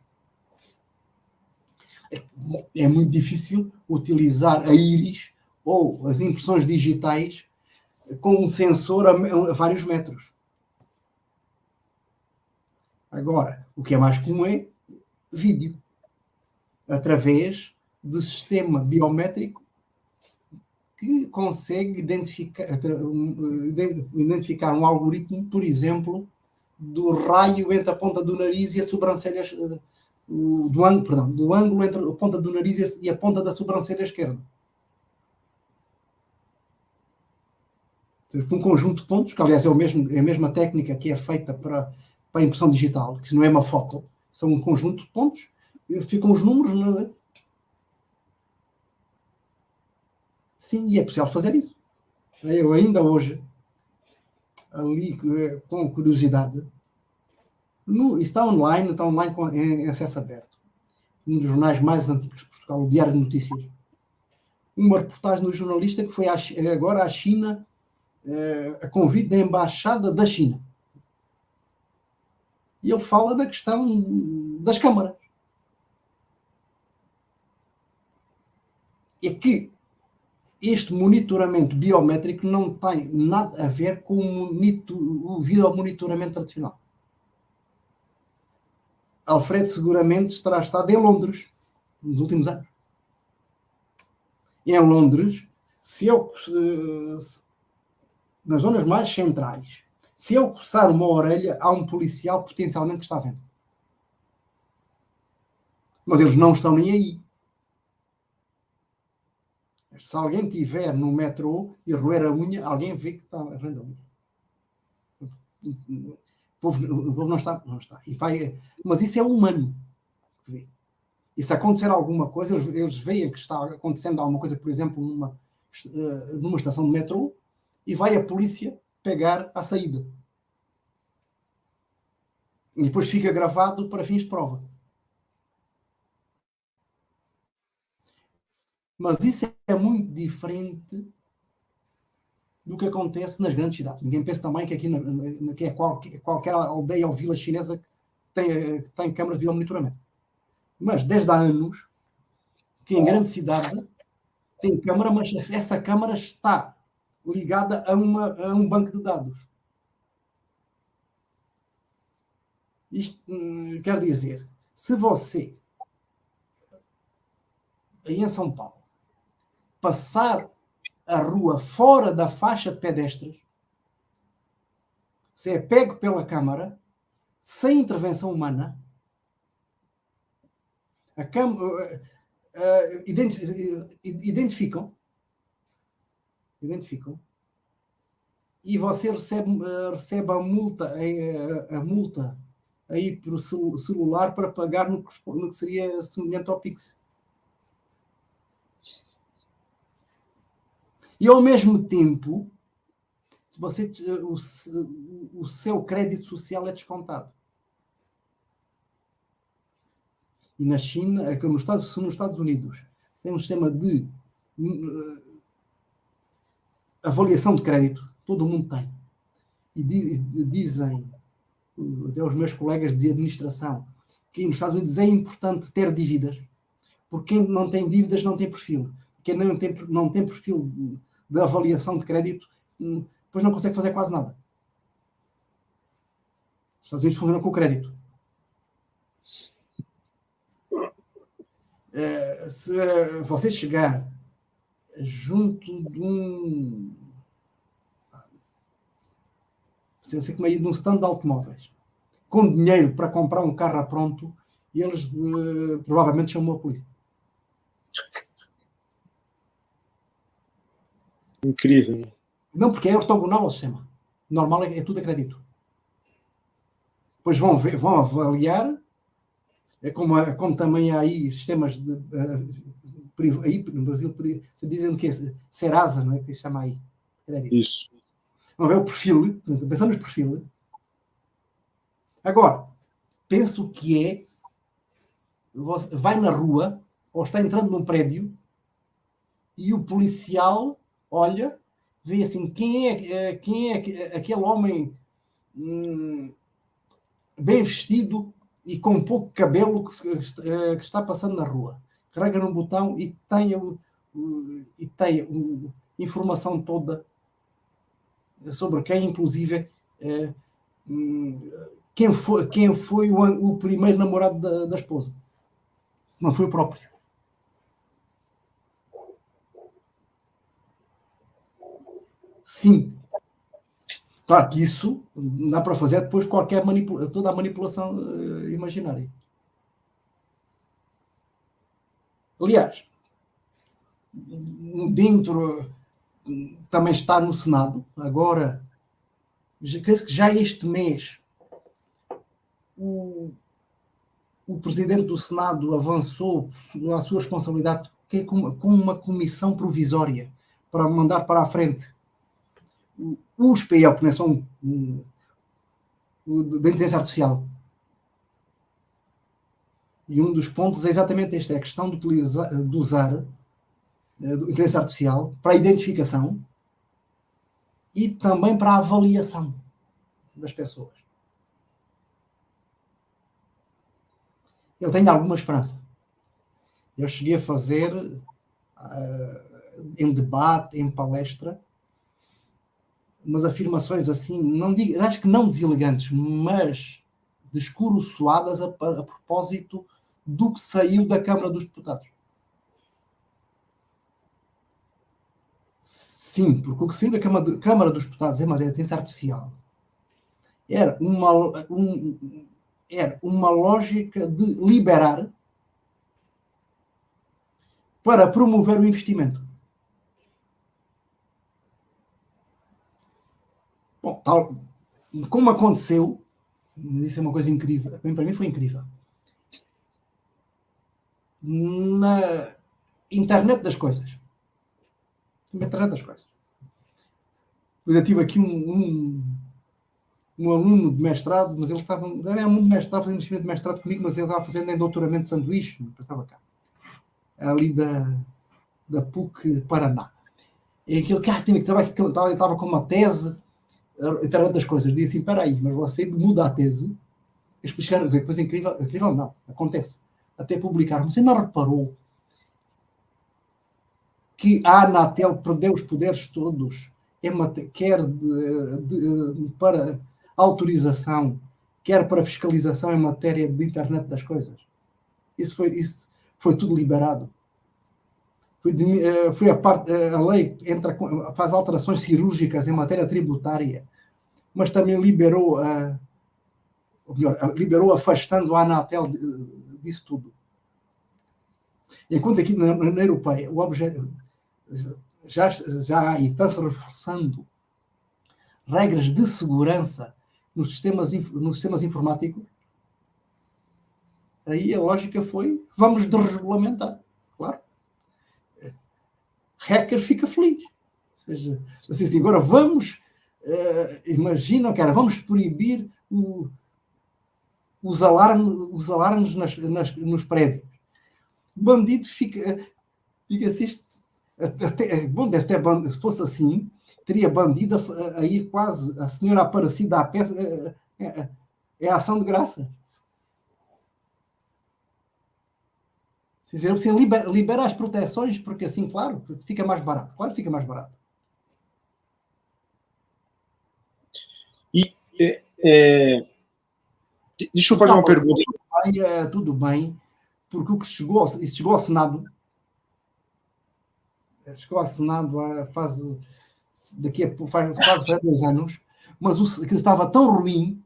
É muito difícil utilizar a íris ou as impressões digitais com um sensor a vários metros. Agora, o que é mais comum é vídeo, através do sistema biométrico que consegue identificar um algoritmo, por exemplo, do raio entre a ponta do nariz e a sobrancelha, do ângulo entre a ponta do nariz e a ponta da sobrancelha esquerda. Um conjunto de pontos, que aliás é a mesma técnica que é feita para a impressão digital, que não é uma foto, são um conjunto de pontos, e ficam os números, não é? Sim, e é possível fazer isso. Eu ainda hoje, ali com curiosidade, isso está online em acesso aberto. Um dos jornais mais antigos de Portugal, o Diário de Notícias. Uma reportagem do jornalista que foi agora à China, a convite da Embaixada da China. E ele fala na questão das câmaras. É que este monitoramento biométrico não tem nada a ver com o videomonitoramento tradicional. Alfredo seguramente terá estado em Londres nos últimos anos. Em Londres, nas zonas mais centrais, se eu coçar uma orelha, há um policial potencialmente que está vendo. Mas eles não estão nem aí. Se alguém estiver no metrô e roer a unha, alguém vê que está roendo a unha. O povo não está. Mas isso é humano. E se acontecer alguma coisa, eles veem que está acontecendo alguma coisa, por exemplo, numa estação de metrô, e vai a polícia pegar a saída. E depois fica gravado para fins de prova. Mas isso é muito diferente do que acontece nas grandes cidades. Ninguém pensa também que aqui que é qualquer aldeia ou vila chinesa que tem câmaras de videomonitoramento. Mas desde há anos que em grande cidade tem câmara, mas essa câmara está ligada a um banco de dados. Isto quer dizer, se você, aí em São Paulo, passar a rua fora da faixa de pedestres, você é pego pela câmara, sem intervenção humana, a câmara identificam e você recebe a multa aí para o celular para pagar no que seria semelhante ao Pix. E ao mesmo tempo, o seu crédito social é descontado. E na China, nos Estados Unidos, tem um sistema de avaliação de crédito, todo mundo tem. E dizem, até os meus colegas de administração, que nos Estados Unidos é importante ter dívidas, porque quem não tem dívidas não tem perfil. Quem não tem perfil de avaliação de crédito, depois não consegue fazer quase nada. Os Estados Unidos funcionam com o crédito. Se você chegar junto de um stand de automóveis com dinheiro para comprar um carro a pronto, eles provavelmente chamam a polícia. Incrível. Não, porque é ortogonal o sistema. Normal é tudo a crédito. Depois vão avaliar. É como também há aí sistemas aí no Brasil se dizem que é Serasa, não é? Que se chama aí. Crédito. Isso. Vamos ver o perfil. Pensamos no perfil. Agora, penso que é vai na rua ou está entrando num prédio e o policial olha, vê assim, quem é aquele homem bem vestido e com pouco cabelo que está passando na rua. Carrega num botão e tem a informação toda sobre quem, inclusive, quem foi o primeiro namorado da esposa. Se não foi o próprio. Sim. Claro que isso dá para fazer depois toda a manipulação imaginária. Aliás, dentro também está no Senado, agora, creio que já este mês o presidente do Senado avançou a sua responsabilidade que é com uma comissão provisória para mandar para a frente os PL, porque não são da inteligência artificial. E um dos pontos é exatamente este, é a questão de usar a inteligência artificial para a identificação e também para a avaliação das pessoas. Eu tenho alguma esperança. Eu cheguei a fazer em debate, em palestra, umas afirmações assim, não digo, acho que não deselegantes, mas descoroçoadas a propósito do que saiu da Câmara dos Deputados. Sim, porque o que saiu da Câmara dos Deputados em matéria de inteligência artificial era uma lógica de liberar para promover o investimento. Bom, tal como aconteceu, isso é uma coisa incrível, para mim foi incrível. Na internet das coisas. Internet das coisas. Eu tive aqui um aluno de mestrado, mas ele estava, era um aluno de mestrado, fazendo investimento de mestrado comigo, mas ele estava fazendo em doutoramento de sanduíche, estava cá, ali da PUC Paraná. E aquele cara tinha que trabalhar, ele estava com uma tese, internet das coisas, disse assim, espera aí, mas você muda a tese, depois incrível não, acontece, até publicar, você não reparou que a Anatel perdeu os poderes todos, quer para autorização, quer para fiscalização em matéria de internet das coisas. Isso foi tudo liberado. Foi a lei faz alterações cirúrgicas em matéria tributária, mas também liberou afastando a Anatel disso tudo. Enquanto aqui na Europeia o objeto já está-se reforçando regras de segurança nos sistemas informáticos, aí a lógica foi, vamos desregulamentar. Claro. Hacker fica feliz. Ou seja, assim, agora vamos, imagina, cara, vamos proibir os alarmes nos prédios. O bandido fica, diga-se isto, bom, deve ter, se fosse assim, teria bandido a ir quase, a senhora Aparecida a pé, é ação de graça. Você libera as proteções, porque assim, claro, fica mais barato. Claro que fica mais barato. E deixa eu fazer uma pergunta. Tudo bem, porque o que chegou ao Senado, faz quase 2 anos, mas aquilo estava tão ruim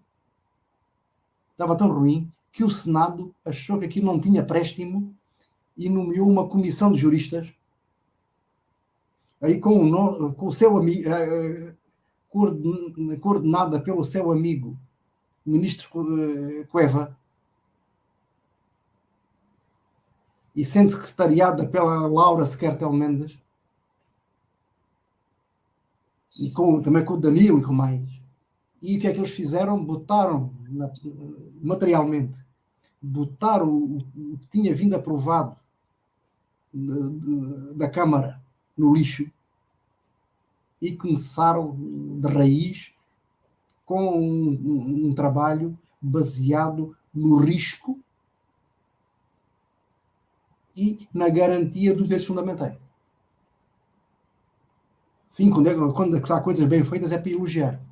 que o Senado achou que aquilo não tinha préstimo e nomeou uma comissão de juristas aí com o seu amigo, coordenada pelo seu amigo o ministro Cueva, e sendo secretariada pela Laura Schertel Mendes, e também com o Danilo e com mais. E o que é que eles fizeram? Botaram materialmente, botaram o que tinha vindo aprovado da Câmara no lixo e começaram de raiz com um trabalho baseado no risco e na garantia dos direitos fundamentais. Sim, quando há coisas bem feitas é para elogiar.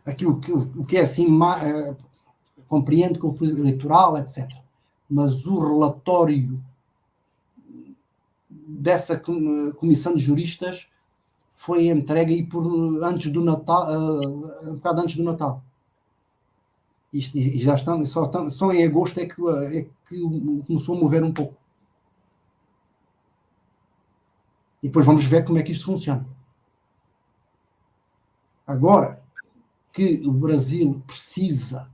Aquilo que é assim, compreendo com o período eleitoral, etc. Mas o relatório dessa comissão de juristas foi entregue aí antes do Natal, um bocado antes do Natal. E já só em agosto é que começou a mover um pouco. E depois vamos ver como é que isto funciona. Agora que o Brasil precisa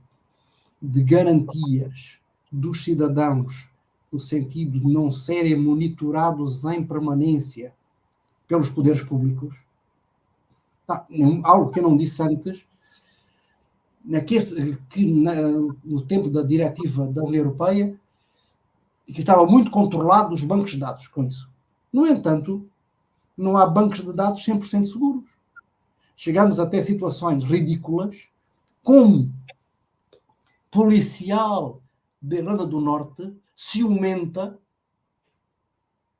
de garantias dos cidadãos no sentido de não serem monitorados em permanência pelos poderes públicos, algo que eu não disse antes, no tempo da diretiva da União Europeia, que estava muito controlado os bancos de dados com isso. No entanto, não há bancos de dados 100% seguros. Chegamos até situações ridículas, como policial da Irlanda do Norte ciumenta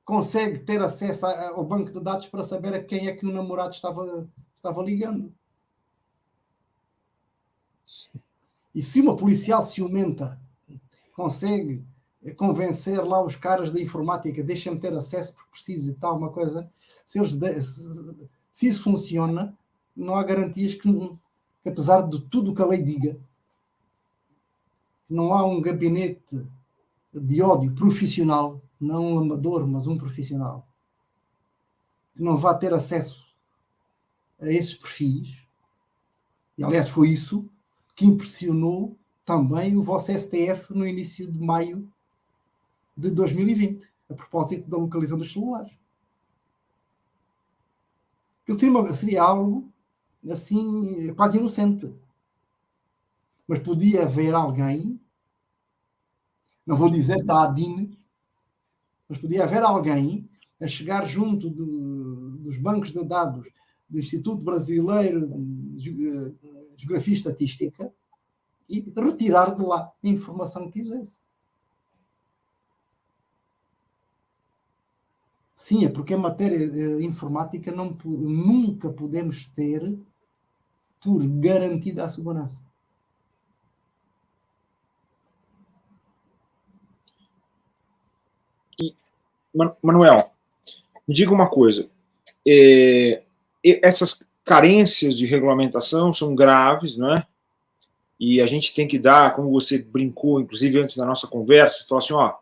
consegue ter acesso ao banco de dados para saber a quem é que o namorado estava ligando. E se uma policial ciumenta consegue convencer lá os caras da informática, deixem-me ter acesso porque preciso e tal, uma coisa, se isso funciona, não há garantias que apesar de tudo o que a lei diga, não há um gabinete de ódio profissional, não um amador, mas um profissional, que não vá ter acesso a esses perfis. E, aliás, foi isso que impressionou também o vosso STF no início de maio de 2020, a propósito da localização dos celulares. Seria algo assim, quase inocente. Mas podia haver alguém, não vou dizer da ADIN, mas podia haver alguém a chegar junto dos bancos de dados do Instituto Brasileiro de Geografia e Estatística e retirar de lá a informação que quisesse. Sim, é porque a matéria informática nunca podemos ter por garantida a segurança. E, Manuel, me diga uma coisa. Essas carências de regulamentação são graves, não é? E a gente tem que dar, como você brincou, inclusive antes da nossa conversa, falou assim, ó,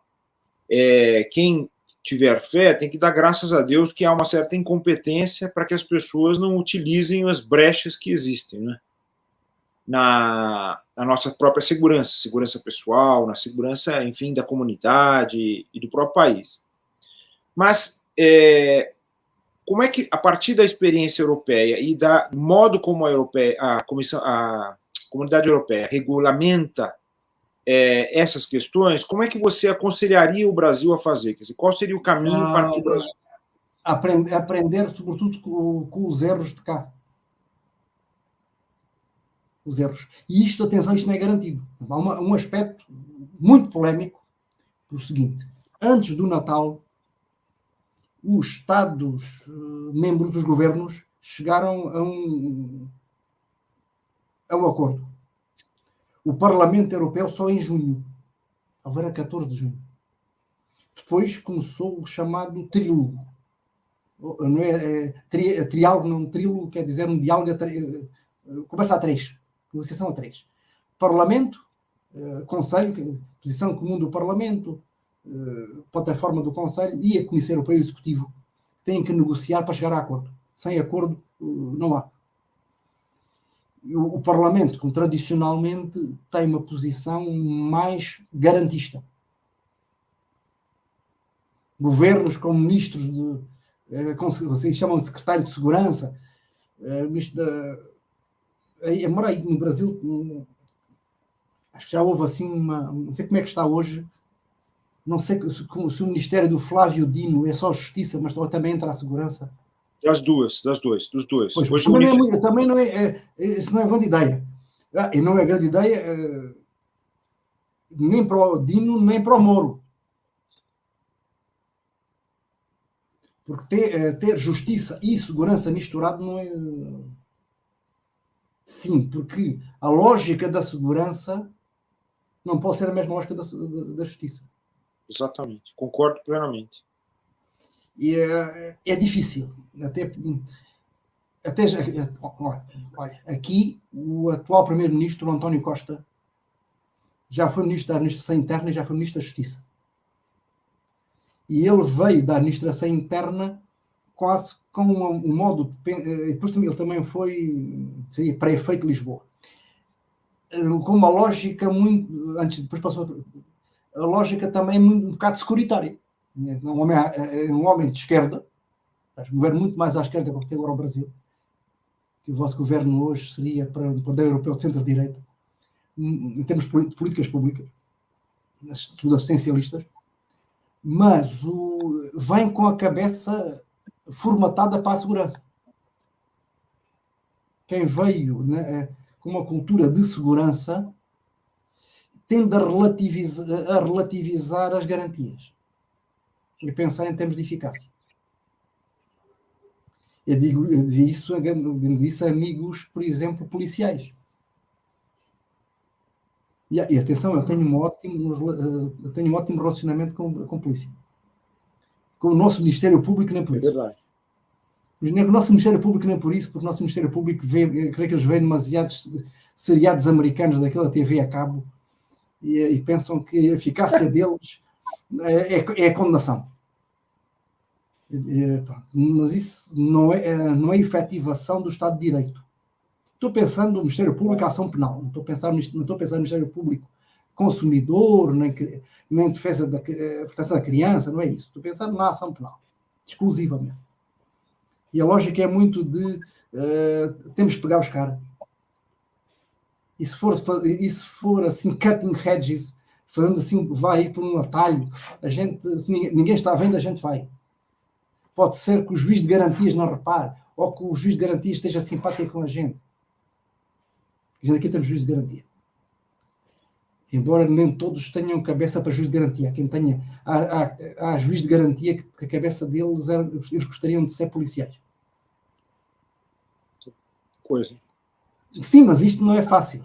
quem tiver fé tem que dar graças a Deus que há uma certa incompetência para que as pessoas não utilizem as brechas que existem, né? Na nossa própria segurança pessoal, na segurança, enfim, da comunidade e do próprio país. Mas como é que, a partir da experiência europeia e do modo como a Comunidade Europeia regulamenta essas questões, como é que você aconselharia o Brasil a fazer? Quer dizer, qual seria o caminho para que o Brasil... Aprender, sobretudo, com os erros de cá. Os erros. E isto, atenção, isto não é garantido. Há um aspecto muito polémico, por seguinte. Antes do Natal, os Estados membros dos governos chegaram a um acordo. O Parlamento Europeu só em junho. Talvez a 14 de junho. Depois começou o chamado trílogo. Não é triálogo, não, trílogo quer dizer um diálogo começa a 3. Negociação a 3. Parlamento, Conselho, posição comum do Parlamento, plataforma do Conselho e a Comissão Europeia e o Executivo têm que negociar para chegar a acordo. Sem acordo, não há. O Parlamento, como tradicionalmente, tem uma posição mais garantista. Governos como ministros como vocês chamam de secretário de Segurança, ministro embora aí no Brasil, acho que já houve assim não sei como é que está hoje, não sei se o Ministério do Flávio Dino é só Justiça, mas também entra a Segurança. dos dois. Pois, hoje também não é, isso não é grande ideia. E não é grande ideia nem para o Dino, nem para o Moro. Porque ter justiça e segurança misturado não é... Sim, porque a lógica da segurança não pode ser a mesma lógica da justiça. Exatamente, concordo plenamente. E é difícil. Olha, aqui o atual primeiro-ministro, António Costa, já foi ministro da Administração Interna e já foi ministro da Justiça. E ele veio da Administração Interna quase com um modo... Depois ele também seria prefeito de Lisboa. Com uma lógica muito... Depois passou a lógica também um bocado securitária. Um homem de esquerda, governo muito mais à esquerda do que tem agora o Brasil, que o vosso governo hoje seria para um poder europeu de centro-direita, em termos de políticas públicas, tudo assistencialistas, mas vem com a cabeça formatada para a segurança. Quem veio com uma cultura de segurança tende a relativizar as garantias. e pensar em termos de eficácia. Eu dizia isso a amigos, por exemplo, policiais. E atenção, eu tenho um ótimo relacionamento com a polícia. Com o nosso Ministério Público, nem por isso. É verdade. O nosso Ministério Público nem por isso, porque o nosso Ministério Público creio que eles veem demasiados seriados americanos daquela TV a cabo e pensam que a eficácia deles é a condenação. Mas isso não é efetivação do Estado de Direito. Estou pensando no Ministério Público, a ação penal. Não estou pensando no Ministério Público consumidor, nem defesa da proteção da criança, não é isso. Estou pensando na ação penal, exclusivamente. E a lógica é muito de temos que pegar os caras. E se for assim, cutting hedges, fazendo assim, vai por um atalho, ninguém está vendo, a gente vai. Pode ser que o juiz de garantias não repare, ou que o juiz de garantias esteja simpático com a gente. A gente aqui temos juiz de garantia. Embora nem todos tenham cabeça para juiz de garantia. Há juiz de garantia que a cabeça deles eles gostariam de ser policiais. Coisa. Sim, mas isto não é fácil.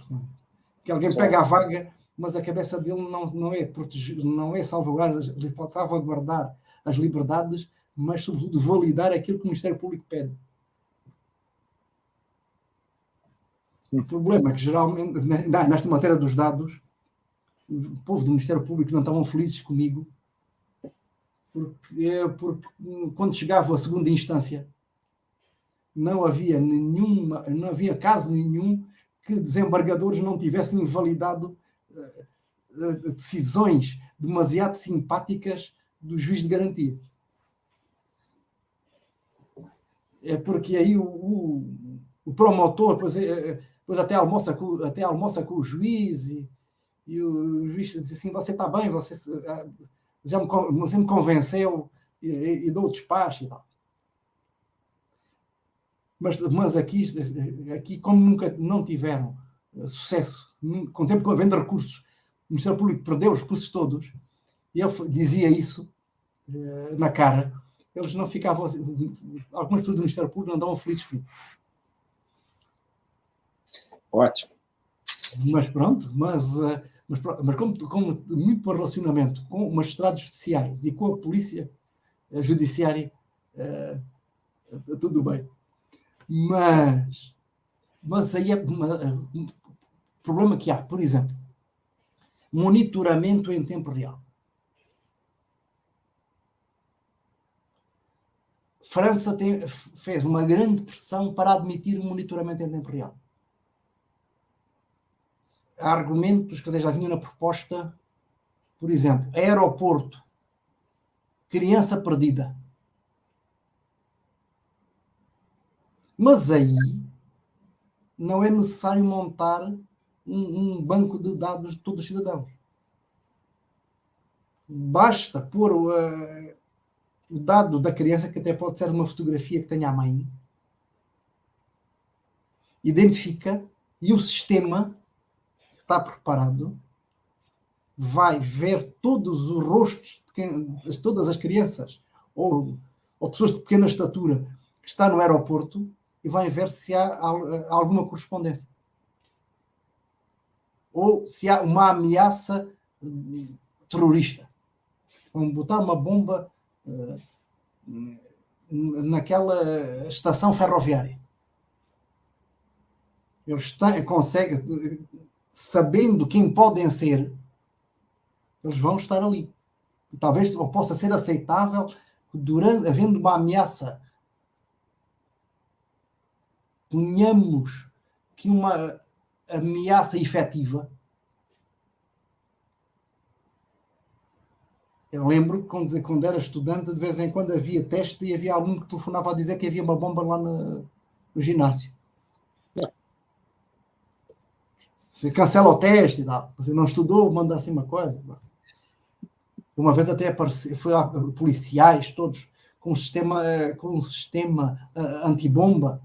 Que alguém pega a vaga, mas a cabeça dele não é proteger, não é salvaguardar as liberdades, mas sobretudo validar aquilo que o Ministério Público pede. O problema é que geralmente, nesta matéria dos dados, o povo do Ministério Público não estavam felizes comigo, porque quando chegava a segunda instância, não havia caso nenhum que desembargadores não tivessem validado decisões demasiado simpáticas do juiz de garantia. É porque aí o promotor depois até almoça com o juiz e o juiz diz assim, você está bem, você me convenceu e dou o despacho e tal. Mas aqui, como nunca não tiveram sucesso, sempre havendo recursos, o Ministério Público perdeu os recursos todos, e ele dizia isso na cara, eles não ficavam, algumas pessoas do Ministério Público não estavam felizes comigo. Ótimo. Mas pronto, mas como muito por relacionamento com magistrados judiciais e com a polícia judiciária, tudo bem. Mas aí é o problema que há, por exemplo, monitoramento em tempo real. França fez uma grande pressão para admitir o monitoramento em tempo real. Há argumentos que já vinham na proposta, por exemplo, aeroporto, criança perdida. Mas aí não é necessário montar um banco de dados de todos os cidadãos. Basta pôr o dado da criança, que até pode ser uma fotografia que tenha a mãe, identifica, e o sistema que está preparado vai ver todos os rostos de todas as crianças ou pessoas de pequena estatura que está no aeroporto e vai ver se há alguma correspondência. Ou se há uma ameaça terrorista. Vão botar uma bomba naquela estação ferroviária. Eles conseguem, sabendo quem podem ser, eles vão estar ali. Talvez possa ser aceitável, havendo uma ameaça, ponhamos que uma ameaça efetiva. Eu lembro que quando era estudante, de vez em quando havia teste e havia aluno que telefonava a dizer que havia uma bomba lá no ginásio. Você cancela o teste e tal. Você não estudou, manda assim uma coisa. Uma vez até foi lá policiais todos com um sistema antibomba,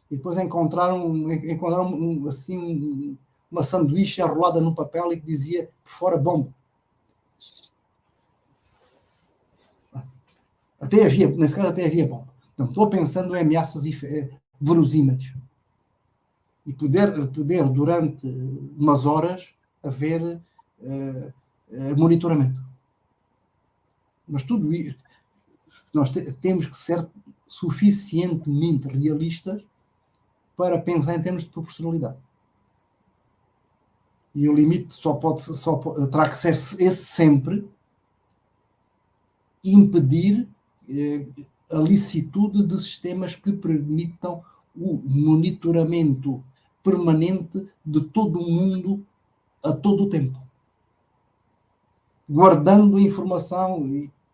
e depois encontraram assim uma sanduíche enrolada num papel e que dizia por fora bomba. nesse caso até havia bomba. Então, estou pensando em ameaças verosímeis. E poder durante umas horas, haver monitoramento. Mas tudo isso, nós temos que ser suficientemente realistas para pensar em termos de proporcionalidade. E o limite terá que ser esse sempre, impedir a licitude de sistemas que permitam o monitoramento permanente de todo o mundo a todo o tempo, guardando a informação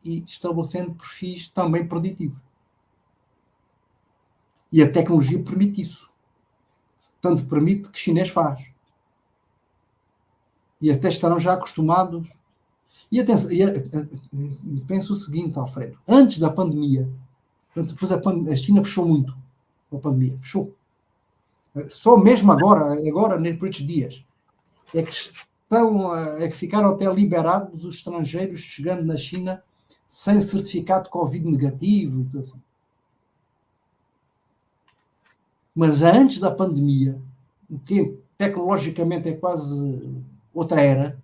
e estabelecendo perfis também preditivos. E a tecnologia permite isso. Tanto permite que chinês faz. E até estarão já acostumados. E atenção, penso o seguinte, Alfredo. Antes da pandemia, depois a China fechou muito. A pandemia fechou. Só mesmo agora por estes dias, é que ficaram até liberados os estrangeiros chegando na China sem certificado de Covid negativo. Tudo assim. Mas antes da pandemia, o que tecnologicamente é quase outra era,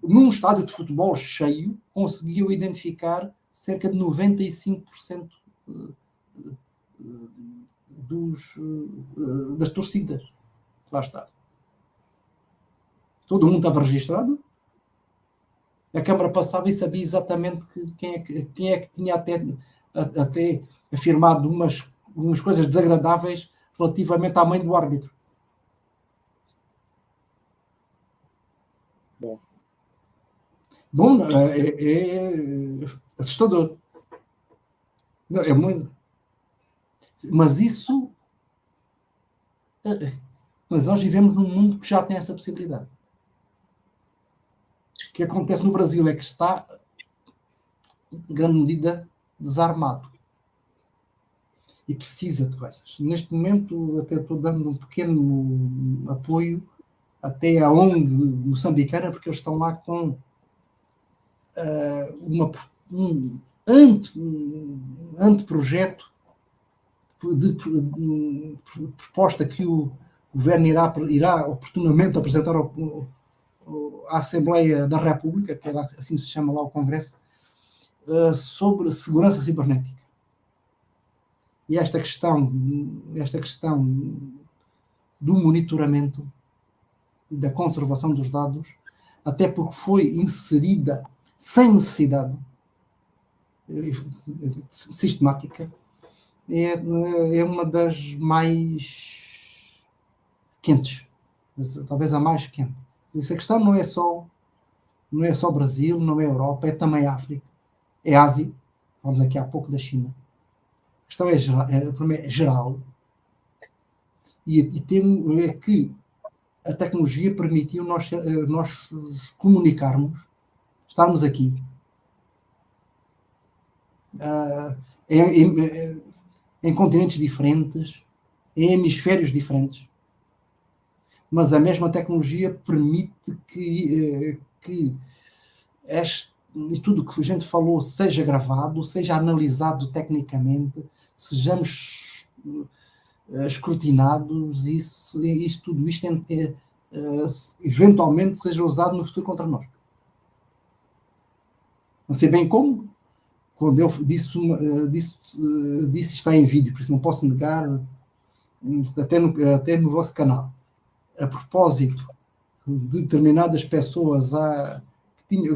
num estádio de futebol cheio, conseguiu identificar cerca de 95% das torcidas. Lá está. Todo mundo estava registrado. A Câmara passava e sabia exatamente quem é que tinha até afirmado umas coisas desagradáveis relativamente à mãe do árbitro. Bom, é assustador. Não, é muito... Mas isso... Mas nós vivemos num mundo que já tem essa possibilidade. O que acontece no Brasil é que está, em grande medida, desarmado. E precisa de coisas. Neste momento, até estou dando um pequeno apoio até à ONG moçambicana, porque eles estão lá com um anteprojeto de proposta que o governo irá oportunamente apresentar à Assembleia da República, que assim se chama lá o Congresso, sobre segurança cibernética. E esta questão do monitoramento e da conservação dos dados, até porque foi inserida sem necessidade sistemática, é uma das mais quentes, talvez a mais quente. Essa questão não é só Brasil, não é Europa, é também África, é Ásia, falamos aqui há pouco da China. A questão é geral, e temos é que a tecnologia permitiu nós comunicarmos, estarmos aqui em continentes diferentes, em hemisférios diferentes, mas a mesma tecnologia permite que tudo que a gente falou seja gravado, seja analisado tecnicamente, sejamos escrutinados e tudo isto eventualmente seja usado no futuro contra nós. Não sei bem como, quando eu disse está em vídeo, por isso não posso negar, até no vosso canal. A propósito de determinadas pessoas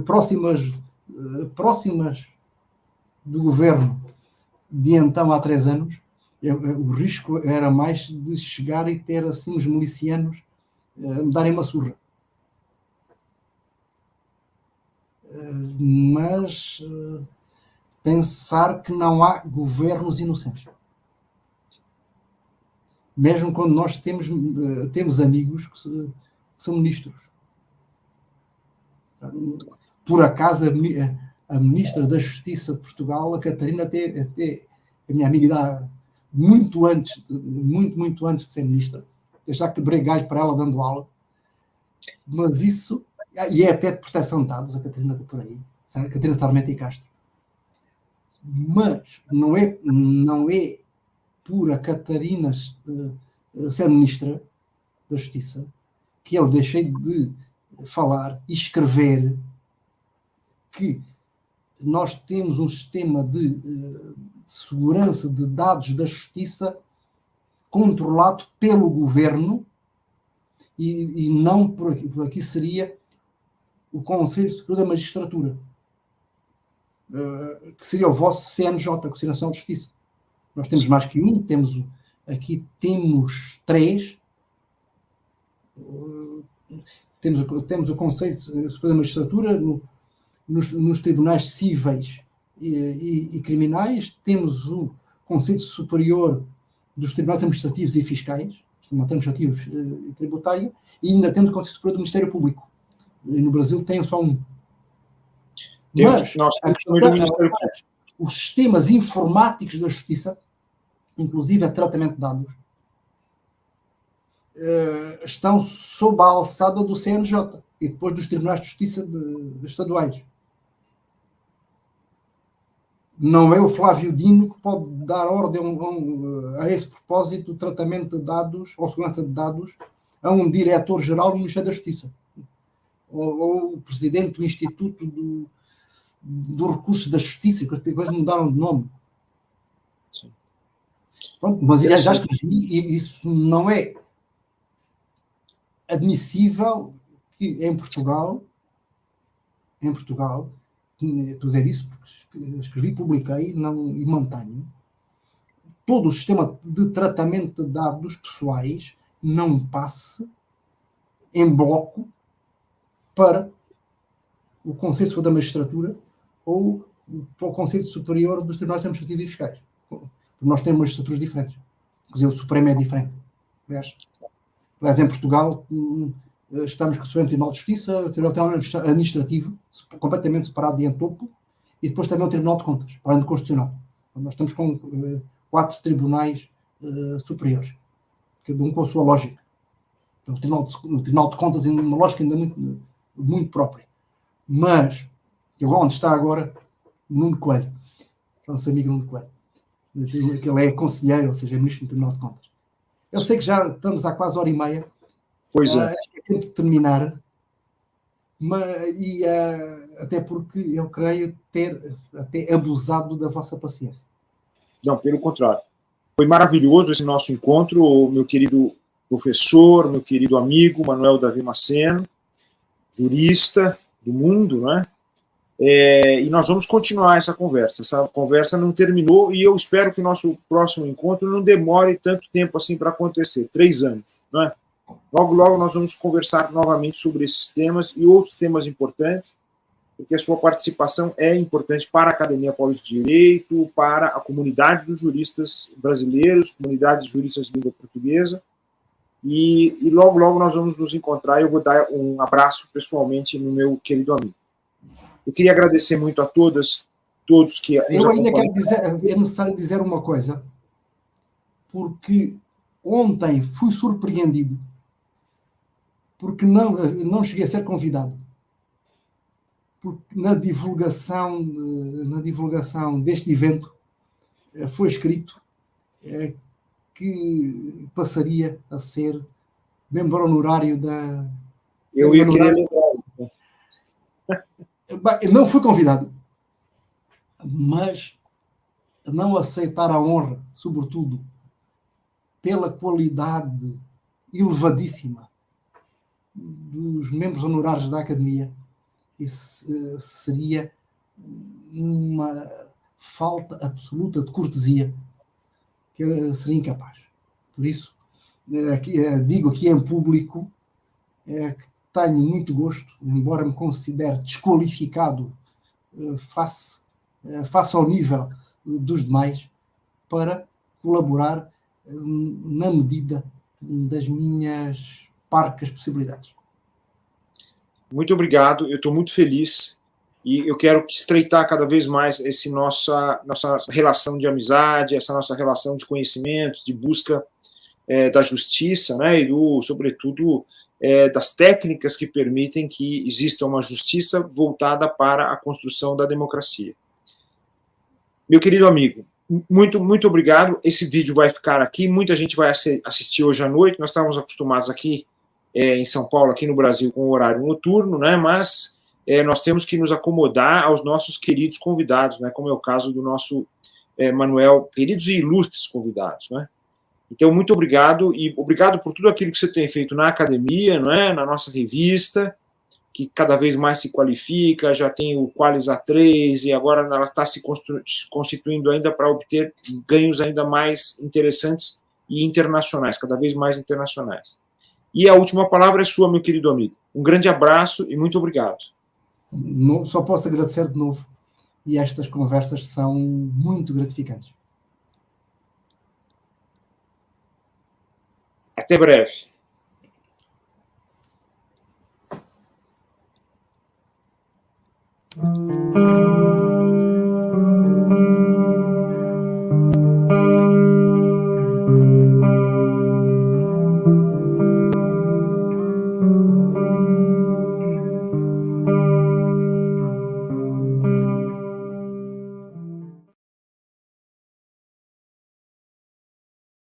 próximas do governo de então há 3 anos, o risco era mais de chegar e ter assim os milicianos me darem uma surra. Mas pensar que não há governos inocentes. Mesmo quando nós temos amigos que são ministros. Por acaso, a ministra da Justiça de Portugal, a Catarina, até a minha amiga, muito antes de ser ministra, eu já quebrei galho para ela dando aula, mas isso, e é até de proteção de dados, a Catarina está por aí, a Catarina Sarmento e Castro. Mas não é por a Catarina ser ministra da Justiça que eu deixei de falar e escrever que nós temos um sistema de segurança de dados da Justiça controlado pelo governo e não por aqui seria o Conselho Superior da Magistratura, que seria o vosso CNJ, que seria a Nacional de Justiça. Nós temos mais que um, aqui temos 3. Temos o Conselho Superior da Magistratura nos tribunais cíveis e criminais, temos o Conselho Superior dos Tribunais Administrativos e Fiscais, administrativa e tributária, e ainda temos o Conselho Superior do Ministério Público. E no Brasil tem só um. Mas os sistemas informáticos da Justiça, inclusive a tratamento de dados, estão sob a alçada do CNJ e depois dos Tribunais de Justiça estaduais. Não é o Flávio Dino que pode dar ordem a esse propósito do tratamento de dados ou segurança de dados a um diretor-geral do Ministério da Justiça ou o presidente do Instituto do Recurso da Justiça, que depois mudaram de nome. Sim. Pronto, mas já escrevi, e isso não é admissível que em Portugal, estou a dizer isso porque escrevi, publiquei e mantenho, todo o sistema de tratamento de dados pessoais não passe em bloco para o Conselho Superior da Magistratura ou para o Conselho Superior dos Tribunais Administrativos e Fiscais. Porque nós temos magistraturas diferentes. Inclusive, o Supremo é diferente. Aliás, em Portugal, estamos com o Supremo Tribunal de Justiça, o Tribunal Administrativo, completamente separado e em topo, e depois também o Tribunal de Contas, para além do Constitucional. Nós estamos com 4 tribunais superiores, cada um com a sua lógica. O Tribunal de Contas em uma lógica ainda muito própria. Mas, onde está agora o Nuno Coelho, nosso amigo Nuno Coelho, que ele é conselheiro, ou seja, é ministro do Tribunal de Contas. Eu sei que já estamos há quase 1h30. Pois é. É tempo de terminar. Até porque eu creio ter até abusado da vossa paciência. Não, pelo contrário. Foi maravilhoso esse nosso encontro, meu querido professor, meu querido amigo Manuel Damasceno, jurista do mundo, né? E nós vamos continuar essa conversa. Essa conversa não terminou e eu espero que o nosso próximo encontro não demore tanto tempo assim para acontecer, 3 anos, né? Logo, logo nós vamos conversar novamente sobre esses temas e outros temas importantes, porque a sua participação é importante para a Academia Paulista de Direito, para a comunidade dos juristas brasileiros, comunidade de juristas de língua portuguesa, e logo, logo nós vamos nos encontrar e eu vou dar um abraço pessoalmente no meu querido amigo. Eu queria agradecer muito a todos que nos Eu ainda quero dizer, é necessário dizer uma coisa, porque ontem fui surpreendido, porque não cheguei a ser convidado. Porque na divulgação deste evento foi escrito que passaria a ser membro honorário da... Eu ia querer lembrar. Não fui convidado, mas não aceitar a honra, sobretudo pela qualidade elevadíssima dos membros honorários da Academia, isso seria uma falta absoluta de cortesia que eu seria incapaz. Por isso, digo aqui em público que tenho muito gosto, embora me considere desqualificado face ao nível dos demais, para colaborar na medida das minhas parcas possibilidades. Muito obrigado, eu estou muito feliz e eu quero estreitar cada vez mais nossa relação de amizade, essa nossa relação de conhecimentos, de busca da justiça, né, e sobretudo das técnicas que permitem que exista uma justiça voltada para a construção da democracia. meu querido amigo, muito obrigado. Esse vídeo vai ficar aqui, muita gente vai assistir hoje à noite. Nós estávamos acostumados aqui em São Paulo, aqui no Brasil, com o horário noturno, né? Mas nós temos que nos acomodar aos nossos queridos convidados, né? Como é o caso do nosso Manuel, queridos e ilustres convidados, né? Então, muito obrigado, e obrigado por tudo aquilo que você tem feito na academia, não é? Na nossa revista, que cada vez mais se qualifica, já tem o Qualis A3, e agora ela está se constituindo ainda para obter ganhos ainda mais interessantes e internacionais, cada vez mais internacionais. E a última palavra é sua, meu querido amigo. Um grande abraço e muito obrigado. Só posso agradecer de novo, e estas conversas são muito gratificantes. Até breve.